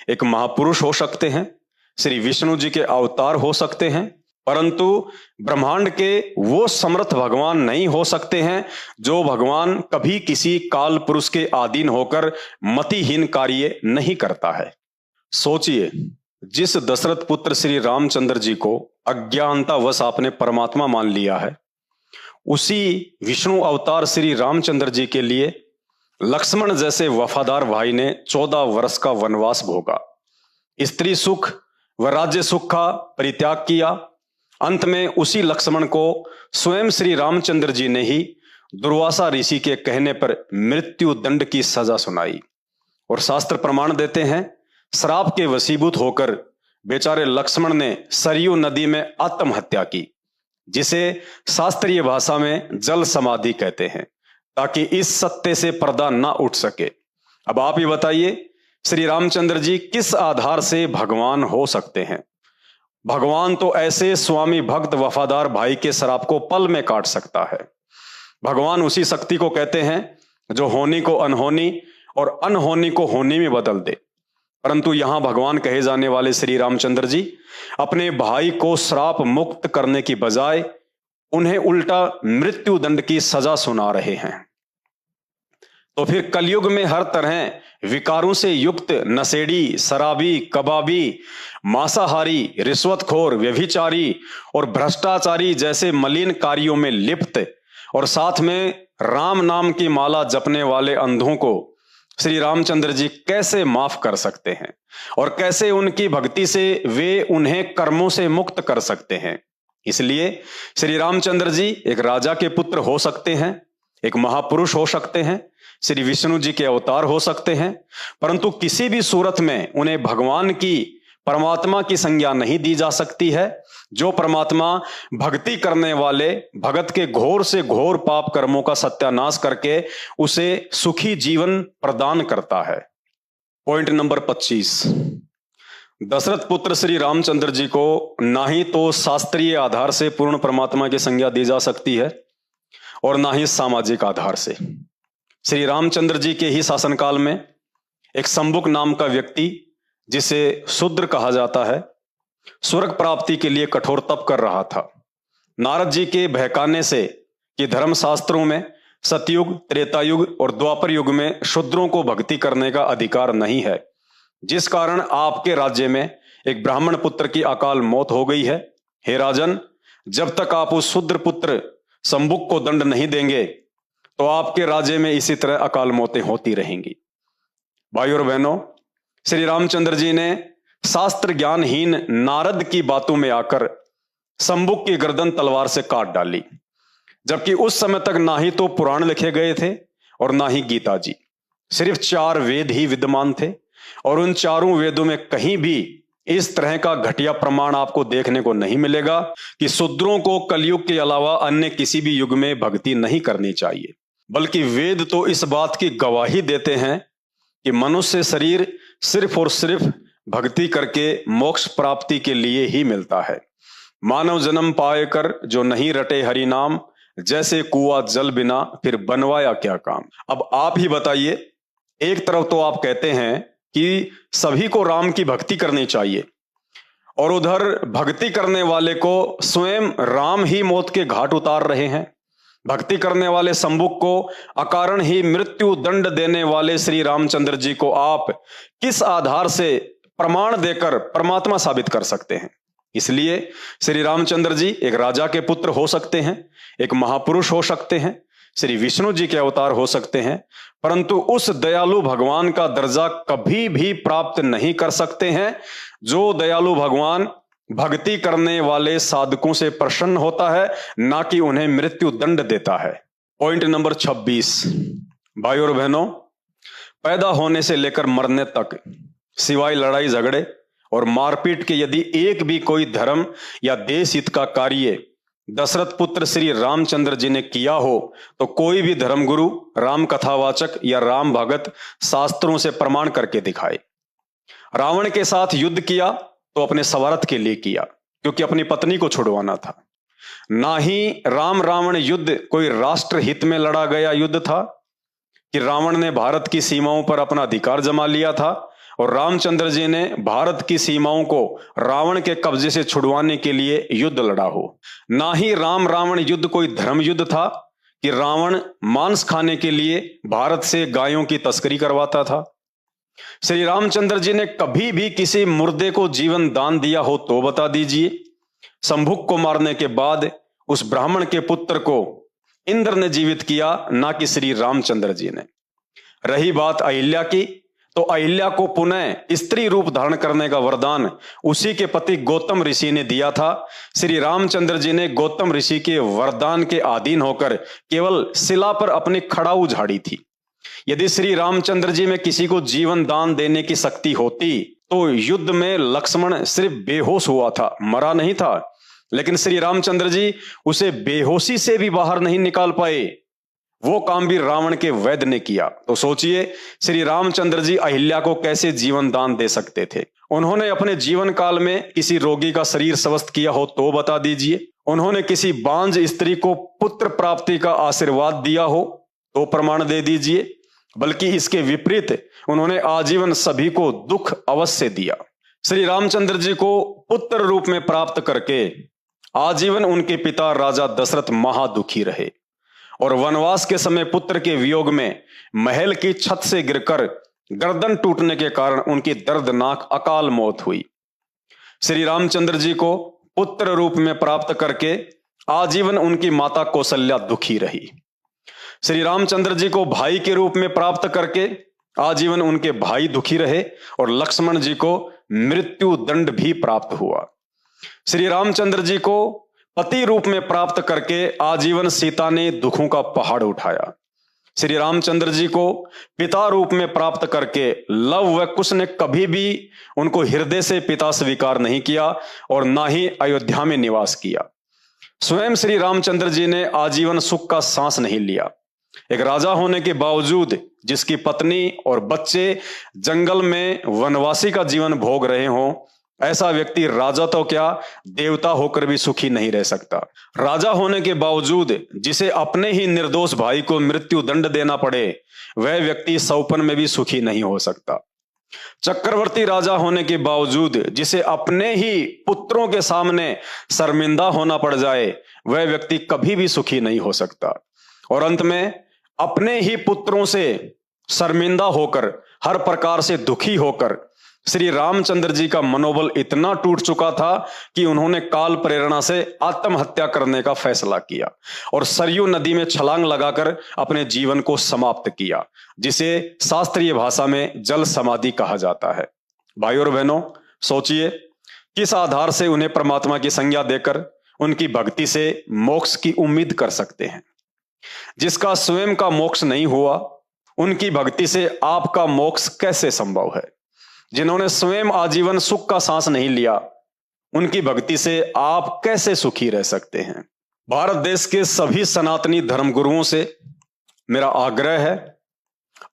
एक महापुरुष हो सकते हैं, श्री विष्णु जी के अवतार हो सकते हैं, परंतु ब्रह्मांड के वो समर्थ भगवान नहीं हो सकते हैं जो भगवान कभी किसी काल पुरुष के अधीन होकर मतिहीन कार्य नहीं करता है। सोचिए, जिस दशरथ पुत्र श्री रामचंद्र जी को अज्ञानतावश आपने परमात्मा मान लिया है, उसी विष्णु अवतार श्री रामचंद्र जी के लिए लक्ष्मण जैसे वफादार भाई ने 14 वर्ष का वनवास भोगा, स्त्री सुख व राज्य सुख का परित्याग किया। अंत में उसी लक्ष्मण को स्वयं श्री रामचंद्र जी ने ही दुर्वासा ऋषि के कहने पर मृत्यु दंड की सजा सुनाई। और शास्त्र प्रमाण देते हैं, श्राप के वशीभूत होकर बेचारे लक्ष्मण ने सरयू नदी में आत्महत्या की, जिसे शास्त्रीय भाषा में जल समाधि कहते हैं, ताकि इस सत्य से पर्दा ना उठ सके। अब आप ही बताइए, श्री रामचंद्र जी किस आधार से भगवान हो सकते हैं? भगवान तो ऐसे स्वामी भक्त वफादार भाई के श्राप को पल में काट सकता है। भगवान उसी शक्ति को कहते हैं जो होनी को अनहोनी और अनहोनी को होनी में बदल दे। परंतु यहां भगवान कहे जाने वाले श्री रामचंद्र जी अपने भाई को श्राप मुक्त करने की बजाय उन्हें उल्टा मृत्यु दंड की सजा सुना रहे हैं। तो फिर कलयुग में हर तरह विकारों से युक्त नशेड़ी, शराबी, कबाबी, मांसाहारी, रिश्वतखोर, व्यभिचारी और भ्रष्टाचारी जैसे मलिन कार्यों में लिप्त और साथ में राम नाम की माला जपने वाले अंधों को श्री रामचंद्र जी कैसे माफ कर सकते हैं और कैसे उनकी भक्ति से वे उन्हें कर्मों से मुक्त कर सकते हैं? इसलिए श्री रामचंद्र जी एक राजा के पुत्र हो सकते हैं, एक महापुरुष हो सकते हैं, श्री विष्णु जी के अवतार हो सकते हैं, परंतु किसी भी सूरत में उन्हें भगवान की, परमात्मा की संज्ञा नहीं दी जा सकती है, जो परमात्मा भक्ति करने वाले भगत के घोर से घोर पाप कर्मों का सत्यानाश करके उसे सुखी जीवन प्रदान करता है। पॉइंट नंबर 25, दशरथ पुत्र श्री रामचंद्र जी को ना ही तो शास्त्रीय आधार से पूर्ण परमात्मा की संज्ञा दी जा सकती है और ना ही सामाजिक आधार से। श्री रामचंद्र जी के ही शासनकाल में एक शंबुक नाम का व्यक्ति, जिसे शूद्र कहा जाता है, स्वर्ग प्राप्ति के लिए कठोर तप कर रहा था। नारद जी के बहकाने से कि धर्मशास्त्रों में सतयुग, त्रेतायुग और द्वापर युग में शूद्रों को भक्ति करने का अधिकार नहीं है, जिस कारण आपके राज्य में एक ब्राह्मण पुत्र की अकाल मौत हो गई है। हे राजन, जब तक आप उस शूद्र पुत्र शंबुक को दंड नहीं देंगे तो आपके राज्य में इसी तरह अकाल मौतें होती रहेंगी। भाई और बहनों, श्री रामचंद्र जी ने शास्त्र ज्ञानहीन नारद की बातों में आकर शंबुक की गर्दन तलवार से काट डाली, जबकि उस समय तक ना ही तो पुराण लिखे गए थे और ना ही गीता जी, सिर्फ 4 वेद ही विद्यमान थे और उन चारों वेदों में कहीं भी इस तरह का घटिया प्रमाण आपको देखने को नहीं मिलेगा कि शूद्रों को कलयुग के अलावा अन्य किसी भी युग में भक्ति नहीं करनी चाहिए। बल्कि वेद तो इस बात की गवाही देते हैं कि मनुष्य शरीर सिर्फ और सिर्फ भक्ति करके मोक्ष प्राप्ति के लिए ही मिलता है। मानव जन्म पाए कर जो नहीं रटे हरि नाम, जैसे कुआं जल बिना फिर बनवाया क्या काम। अब आप ही बताइए, एक तरफ तो आप कहते हैं कि सभी को राम की भक्ति करनी चाहिए और उधर भक्ति करने वाले को स्वयं राम ही मौत के घाट उतार रहे हैं। भक्ति करने वाले शंबुक को अकारण ही मृत्यु दंड देने वाले श्री रामचंद्र जी को आप किस आधार से प्रमाण देकर परमात्मा साबित कर सकते हैं? इसलिए श्री रामचंद्र जी एक राजा के पुत्र हो सकते हैं, एक महापुरुष हो सकते हैं, श्री विष्णु जी के अवतार हो सकते हैं, परंतु उस दयालु भगवान का दर्जा कभी भी प्राप्त नहीं कर सकते हैं जो दयालु भगवान भक्ति करने वाले साधकों से प्रसन्न होता है, ना कि उन्हें मृत्यु दंड देता है। पॉइंट नंबर 26, भाई और बहनों, पैदा होने से लेकर मरने तक सिवाय लड़ाई झगड़े और मारपीट के यदि एक भी कोई धर्म या देश हित का कार्य दशरथ पुत्र श्री रामचंद्र जी ने किया हो तो कोई भी धर्मगुरु, राम कथावाचक या राम भगत शास्त्रों से प्रमाण करके दिखाए। रावण के साथ युद्ध किया तो अपने स्वार्थ के लिए किया, क्योंकि अपनी पत्नी को छुड़वाना था। ना ही राम रावण युद्ध कोई राष्ट्र हित में लड़ा गया युद्ध था कि रावण ने भारत की सीमाओं पर अपना अधिकार जमा लिया था और रामचंद्र जी ने भारत की सीमाओं को रावण के कब्जे से छुड़वाने के लिए युद्ध लड़ा हो। ना ही राम रावण युद्ध कोई धर्म युद्ध था कि रावण मांस खाने के लिए भारत से गायों की तस्करी करवाता था। श्री रामचंद्र जी ने कभी भी किसी मुर्दे को जीवन दान दिया हो तो बता दीजिए। शंभुक को मारने के बाद उस ब्राह्मण के पुत्र को इंद्र ने जीवित किया, ना कि श्री रामचंद्र जी ने। रही बात अहिल्या की, तो अहिल्या को पुनः स्त्री रूप धारण करने का वरदान उसी के पति गौतम ऋषि ने दिया था। श्री रामचंद्र जी ने गौतम ऋषि के वरदान के अधीन होकर केवल शिला पर अपनी खड़ाऊ झाड़ी थी। यदि श्री रामचंद्र जी में किसी को जीवन दान देने की शक्ति होती तो युद्ध में लक्ष्मण सिर्फ बेहोश हुआ था, मरा नहीं था। लेकिन श्री रामचंद्र जी उसे बेहोशी से भी बाहर नहीं निकाल पाए। वो काम भी रावण के वैद्य ने किया। तो सोचिए श्री रामचंद्र जी अहिल्या को कैसे जीवन दान दे सकते थे। उन्होंने अपने जीवन काल में किसी रोगी का शरीर स्वस्थ किया हो तो बता दीजिए। उन्होंने किसी बांझ स्त्री को पुत्र प्राप्ति का आशीर्वाद दिया हो तो प्रमाण दे दीजिए। बल्कि इसके विपरीत उन्होंने आजीवन सभी को दुख अवश्य दिया। श्री रामचंद्र जी को पुत्र रूप में प्राप्त करके आजीवन उनके पिता राजा दशरथ महादुखी रहे और वनवास के समय पुत्र के वियोग में महल की छत से गिरकर गर्दन टूटने के कारण उनकी दर्दनाक अकाल मौत हुई। श्री रामचंद्र जी को पुत्र रूप में प्राप्त करके आजीवन उनकी माता कौशल्या दुखी रही। श्री रामचंद्र जी को भाई के रूप में प्राप्त करके आजीवन उनके भाई दुखी रहे और लक्ष्मण जी को मृत्यु दंड भी प्राप्त हुआ। श्री रामचंद्र जी को पति रूप में प्राप्त करके आजीवन सीता ने दुखों का पहाड़ उठाया। श्री रामचंद्र जी को पिता रूप में प्राप्त करके लव व कुश ने कभी भी उनको हृदय से पिता स्वीकार नहीं किया और ना ही अयोध्या में निवास किया। स्वयं श्री रामचंद्र जी ने आजीवन सुख का सांस नहीं लिया। एक राजा होने के बावजूद जिसकी पत्नी और बच्चे जंगल में वनवासी का जीवन भोग रहे हों, ऐसा व्यक्ति राजा तो क्या देवता होकर भी सुखी नहीं रह सकता। राजा होने के बावजूद जिसे अपने ही निर्दोष भाई को मृत्यु दंड देना पड़े, वह व्यक्ति सौपन में भी सुखी नहीं हो सकता। चक्रवर्ती राजा होने के बावजूद जिसे अपने ही पुत्रों के सामने शर्मिंदा होना पड़ जाए, वह व्यक्ति कभी भी सुखी नहीं हो सकता। और अंत में अपने ही पुत्रों से शर्मिंदा होकर, हर प्रकार से दुखी होकर श्री रामचंद्र जी का मनोबल इतना टूट चुका था कि उन्होंने काल प्रेरणा से आत्महत्या करने का फैसला किया और सरयू नदी में छलांग लगाकर अपने जीवन को समाप्त किया, जिसे शास्त्रीय भाषा में जल समाधि कहा जाता है। भाइयों और बहनों, सोचिए किस आधार से उन्हें परमात्मा की संज्ञा देकर उनकी भक्ति से मोक्ष की उम्मीद कर सकते हैं। जिसका स्वयं का मोक्ष नहीं हुआ, उनकी भक्ति से आपका मोक्ष कैसे संभव है। जिन्होंने स्वयं आजीवन सुख का सांस नहीं लिया, उनकी भक्ति से आप कैसे सुखी रह सकते हैं। भारत देश के सभी सनातनी धर्मगुरुओं से मेरा आग्रह है,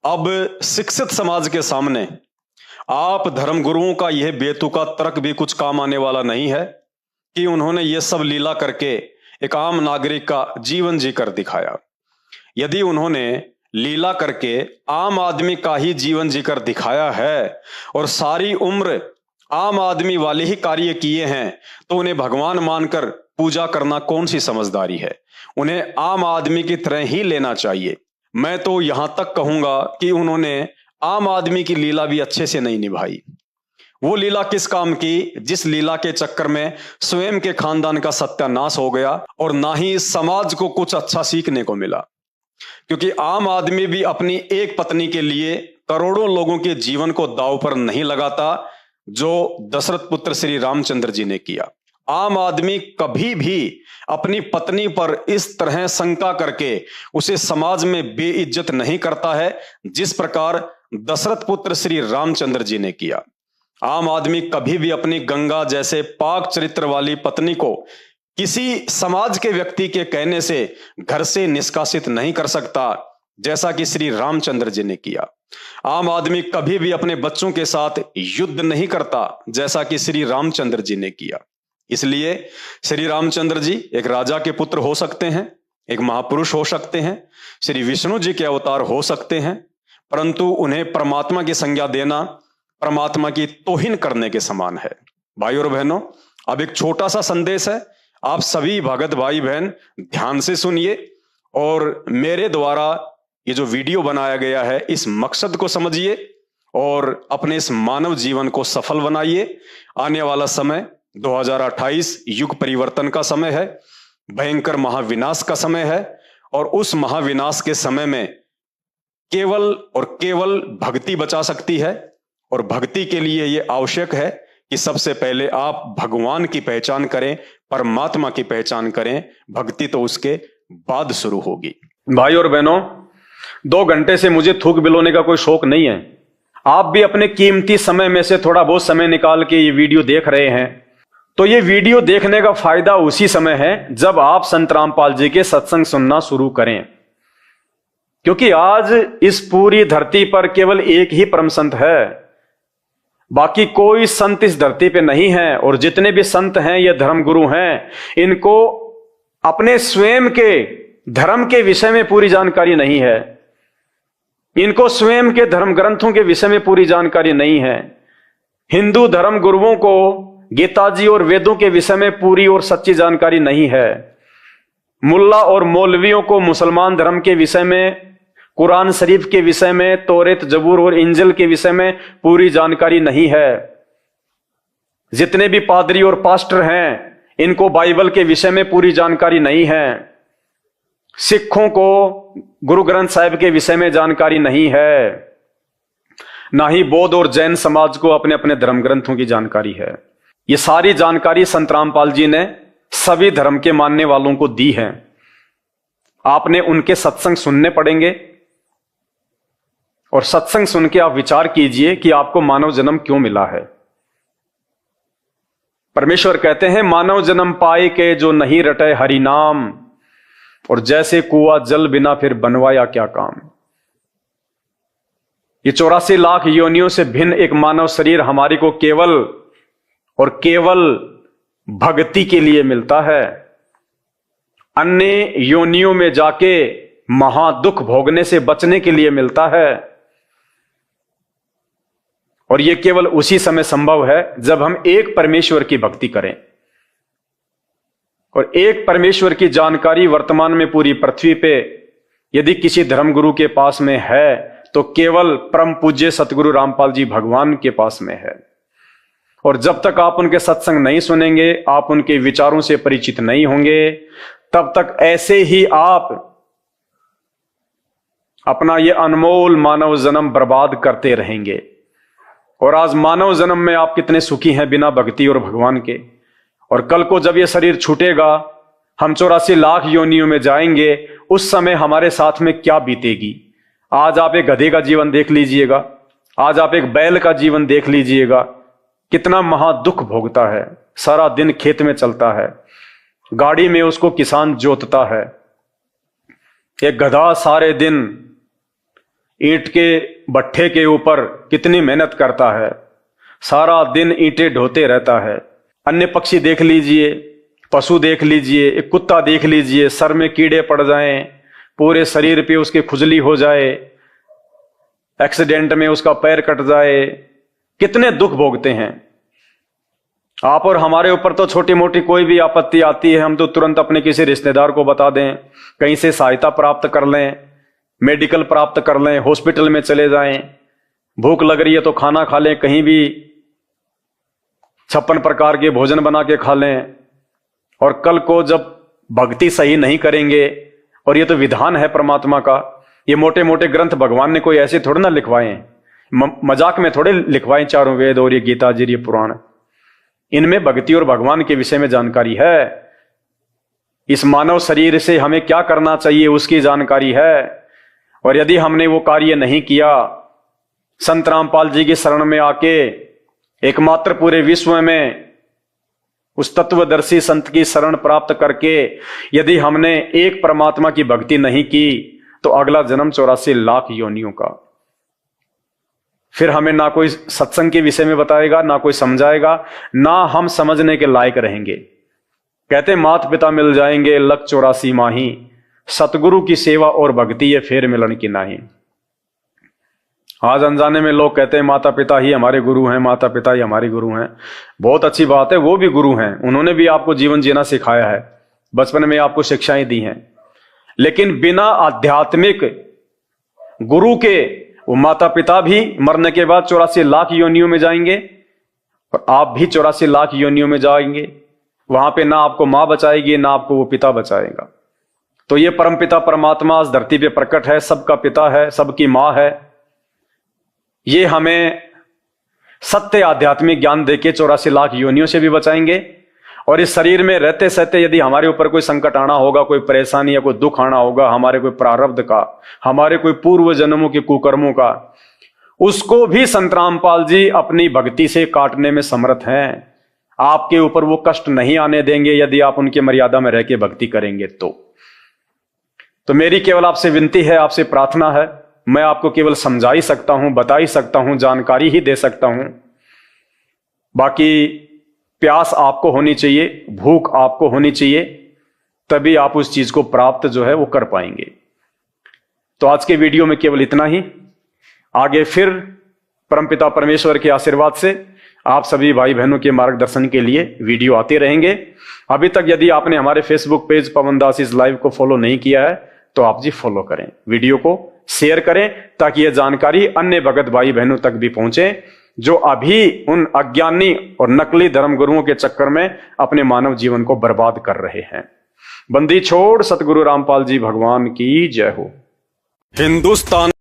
अब शिक्षित समाज के सामने आप धर्मगुरुओं का यह बेतुका तर्क भी कुछ काम आने वाला नहीं है कि उन्होंने ये सब लीला करके एक आम नागरिक का जीवन जीकर दिखाया। यदि उन्होंने लीला करके आम आदमी का ही जीवन जीकर दिखाया है और सारी उम्र आम आदमी वाले ही कार्य किए हैं, तो उन्हें भगवान मानकर पूजा करना कौन सी समझदारी है। उन्हें आम आदमी की तरह ही लेना चाहिए। मैं तो यहां तक कहूंगा कि उन्होंने आम आदमी की लीला भी अच्छे से नहीं निभाई। वो लीला किस काम की, जिस लीला के चक्कर में स्वयं के खानदान का सत्यानाश हो गया और ना ही समाज को कुछ अच्छा सीखने को मिला। क्योंकि आम आदमी भी अपनी एक पत्नी के लिए करोड़ों लोगों के जीवन को दांव पर नहीं लगाता, जो दशरथ पुत्र श्री रामचंद्र जी ने किया। आम आदमी कभी भी अपनी पत्नी पर इस तरह शंका करके उसे समाज में बेइज्जत नहीं करता है, जिस प्रकार दशरथ पुत्र श्री रामचंद्र जी ने किया। आम आदमी कभी भी अपनी गंगा जैसे पाक चरित्र वाली पत्नी को किसी समाज के व्यक्ति के कहने से घर से निष्कासित नहीं कर सकता, जैसा कि श्री रामचंद्र जी ने किया। आम आदमी कभी भी अपने बच्चों के साथ युद्ध नहीं करता, जैसा कि श्री रामचंद्र जी ने किया। इसलिए श्री रामचंद्र जी एक राजा के पुत्र हो सकते हैं, एक महापुरुष हो सकते हैं, श्री विष्णु जी के अवतार हो सकते हैं, परंतु उन्हें परमात्मा की संज्ञा देना परमात्मा की तौहीन करने के समान है। भाई और बहनों, अब एक छोटा सा संदेश है, आप सभी भगत भाई बहन ध्यान से सुनिए और मेरे द्वारा ये जो वीडियो बनाया गया है इस मकसद को समझिए और अपने इस मानव जीवन को सफल बनाइए। आने वाला समय 2028 युग परिवर्तन का समय है, भयंकर महाविनाश का समय है और उस महाविनाश के समय में केवल और केवल भक्ति बचा सकती है। और भक्ति के लिए यह आवश्यक है कि सबसे पहले आप भगवान की पहचान करें, परमात्मा की पहचान करें, भक्ति तो उसके बाद शुरू होगी। भाई और बहनों, 2 घंटे से मुझे थूक बिलोने का कोई शौक नहीं है। आप भी अपने कीमती समय में से थोड़ा बहुत समय निकाल के ये वीडियो देख रहे हैं, तो ये वीडियो देखने का फायदा उसी समय है जब आप संत रामपाल जी के सत्संग सुनना शुरू करें। क्योंकि आज इस पूरी धरती पर केवल एक ही परम संत है, बाकी कोई संत इस धरती पे नहीं है। और जितने भी संत हैं ये धर्मगुरु हैं, इनको अपने स्वयं के धर्म के विषय में पूरी जानकारी नहीं है, इनको स्वयं के धर्म ग्रंथों के विषय में पूरी जानकारी नहीं है। हिंदू धर्म गुरुओं को गीता जी और वेदों के विषय में पूरी और सच्ची जानकारी नहीं है। मुल्ला और मौलवियों को मुसलमान धर्म के विषय में, कुरान शरीफ के विषय में, तौरेत जबूर और इंजिल के विषय में पूरी जानकारी नहीं है। जितने भी पादरी और पास्टर हैं, इनको बाइबल के विषय में पूरी जानकारी नहीं है। सिखों को गुरु ग्रंथ साहिब के विषय में जानकारी नहीं है, ना ही बौद्ध और जैन समाज को अपने अपने धर्म ग्रंथों की जानकारी है। ये सारी जानकारी संत रामपाल जी ने सभी धर्म के मानने वालों को दी है। आपने उनके सत्संग सुनने पड़ेंगे और सत्संग सुन के आप विचार कीजिए कि आपको मानव जन्म क्यों मिला है। परमेश्वर कहते हैं, मानव जन्म पाए के जो नहीं रटे हरि नाम, और जैसे कुआं जल बिना फिर बनवाया क्या काम। ये 84 लाख योनियों से भिन्न एक मानव शरीर हमारी को केवल और केवल भक्ति के लिए मिलता है। अन्य योनियों में जाके महादुख भोगने से बचने के लिए मिलता है। और यह केवल उसी समय संभव है जब हम एक परमेश्वर की भक्ति करें। और एक परमेश्वर की जानकारी वर्तमान में पूरी पृथ्वी पे यदि किसी धर्मगुरु के पास में है तो केवल परम पूज्य सतगुरु रामपाल जी भगवान के पास में है। और जब तक आप उनके सत्संग नहीं सुनेंगे, आप उनके विचारों से परिचित नहीं होंगे, तब तक ऐसे ही आप अपना ये अनमोल मानव जन्म बर्बाद करते रहेंगे। और आज मानव जन्म में आप कितने सुखी हैं बिना भक्ति और भगवान के। और कल को जब ये शरीर छूटेगा, हम 84 लाख योनियों में जाएंगे, उस समय हमारे साथ में क्या बीतेगी। आज आप एक गधे का जीवन देख लीजिएगा, आज आप एक बैल का जीवन देख लीजिएगा, कितना महादुख भोगता है। सारा दिन खेत में चलता है, गाड़ी में उसको किसान जोतता है। एक गधा सारे दिन ईंट के भट्ठे के ऊपर कितनी मेहनत करता है, सारा दिन ईंटें ढोते रहता है। अन्य पक्षी देख लीजिए, पशु देख लीजिए, एक कुत्ता देख लीजिए, सर में कीड़े पड़ जाएं, पूरे शरीर पे उसके खुजली हो जाए, एक्सीडेंट में उसका पैर कट जाए, कितने दुख भोगते हैं। आप और हमारे ऊपर तो छोटी मोटी कोई भी आपत्ति आती है, हम तो तुरंत अपने किसी रिश्तेदार को बता दें, कहीं से सहायता प्राप्त कर लें, मेडिकल प्राप्त कर लें, हॉस्पिटल में चले जाएं। भूख लग रही है तो खाना खा लें, कहीं भी 56 प्रकार के भोजन बना के खा लें। और कल को जब भक्ति सही नहीं करेंगे, और ये तो विधान है परमात्मा का, ये मोटे मोटे ग्रंथ भगवान ने कोई ऐसे थोड़े ना लिखवाए, मजाक में थोड़े लिखवाए चारों वेद और ये गीता जी, ये पुराण, इनमें भक्ति और भगवान के विषय में जानकारी है। इस मानव शरीर से हमें क्या करना चाहिए उसकी जानकारी है। और यदि हमने वो कार्य नहीं किया, संत रामपाल जी की शरण में आके एकमात्र पूरे विश्व में उस तत्वदर्शी संत की शरण प्राप्त करके यदि हमने एक परमात्मा की भक्ति नहीं की, तो अगला जन्म 84 लाख योनियों का। फिर हमें ना कोई सत्संग के विषय में बताएगा, ना कोई समझाएगा, ना हम समझने के लायक रहेंगे। कहते मात पिता मिल जाएंगे लख 84 माही, सतगुरु की सेवा और भक्ति ये फेर मिलन की नाही। आज अनजाने में लोग कहते हैं माता पिता ही हमारे गुरु हैं, माता पिता ही हमारे गुरु हैं। बहुत अच्छी बात है, वो भी गुरु हैं, उन्होंने भी आपको जीवन जीना सिखाया है, बचपन में आपको शिक्षाएं दी हैं। लेकिन बिना आध्यात्मिक गुरु के वो माता पिता भी मरने के बाद 84 लाख योनियों में जाएंगे और आप भी 84 लाख योनियों में जाएंगे। वहां पे ना आपको मां बचाएगी, ना आपको वो पिता बचाएगा। तो ये परमपिता परमात्मा इस धरती पे प्रकट है, सबका पिता है, सबकी मां है। ये हमें सत्य आध्यात्मिक ज्ञान देके 84 लाख योनियों से भी बचाएंगे। और इस शरीर में रहते सहते यदि हमारे ऊपर कोई संकट आना होगा, कोई परेशानी या कोई दुख आना होगा, हमारे कोई प्रारब्ध का, हमारे कोई पूर्व जन्मों के कुकर्मों का, उसको भी संत रामपाल जी अपनी भक्ति से काटने में समर्थ हैं। आपके ऊपर वो कष्ट नहीं आने देंगे यदि आप उनके मर्यादा में रह के भक्ति करेंगे। तो मेरी केवल आपसे विनती है, आपसे प्रार्थना है, मैं आपको केवल समझा ही सकता हूं, बता ही सकता हूं, जानकारी ही दे सकता हूं। बाकी प्यास आपको होनी चाहिए, भूख आपको होनी चाहिए, तभी आप उस चीज को प्राप्त जो है वो कर पाएंगे। तो आज के वीडियो में केवल इतना ही। आगे फिर परमपिता परमेश्वर के आशीर्वाद से आप सभी भाई बहनों के मार्गदर्शन के लिए वीडियो आते रहेंगे। अभी तक यदि आपने हमारे Facebook page Pawan Das is live को फॉलो नहीं किया है तो आप जी फॉलो करें, वीडियो को शेयर करें, ताकि यह जानकारी अन्य भगत भाई बहनों तक भी पहुंचे जो अभी उन अज्ञानी और नकली धर्मगुरुओं के चक्कर में अपने मानव जीवन को बर्बाद कर रहे हैं। बंदी छोड़ सतगुरु रामपाल जी भगवान की जय हो। हिंदुस्तान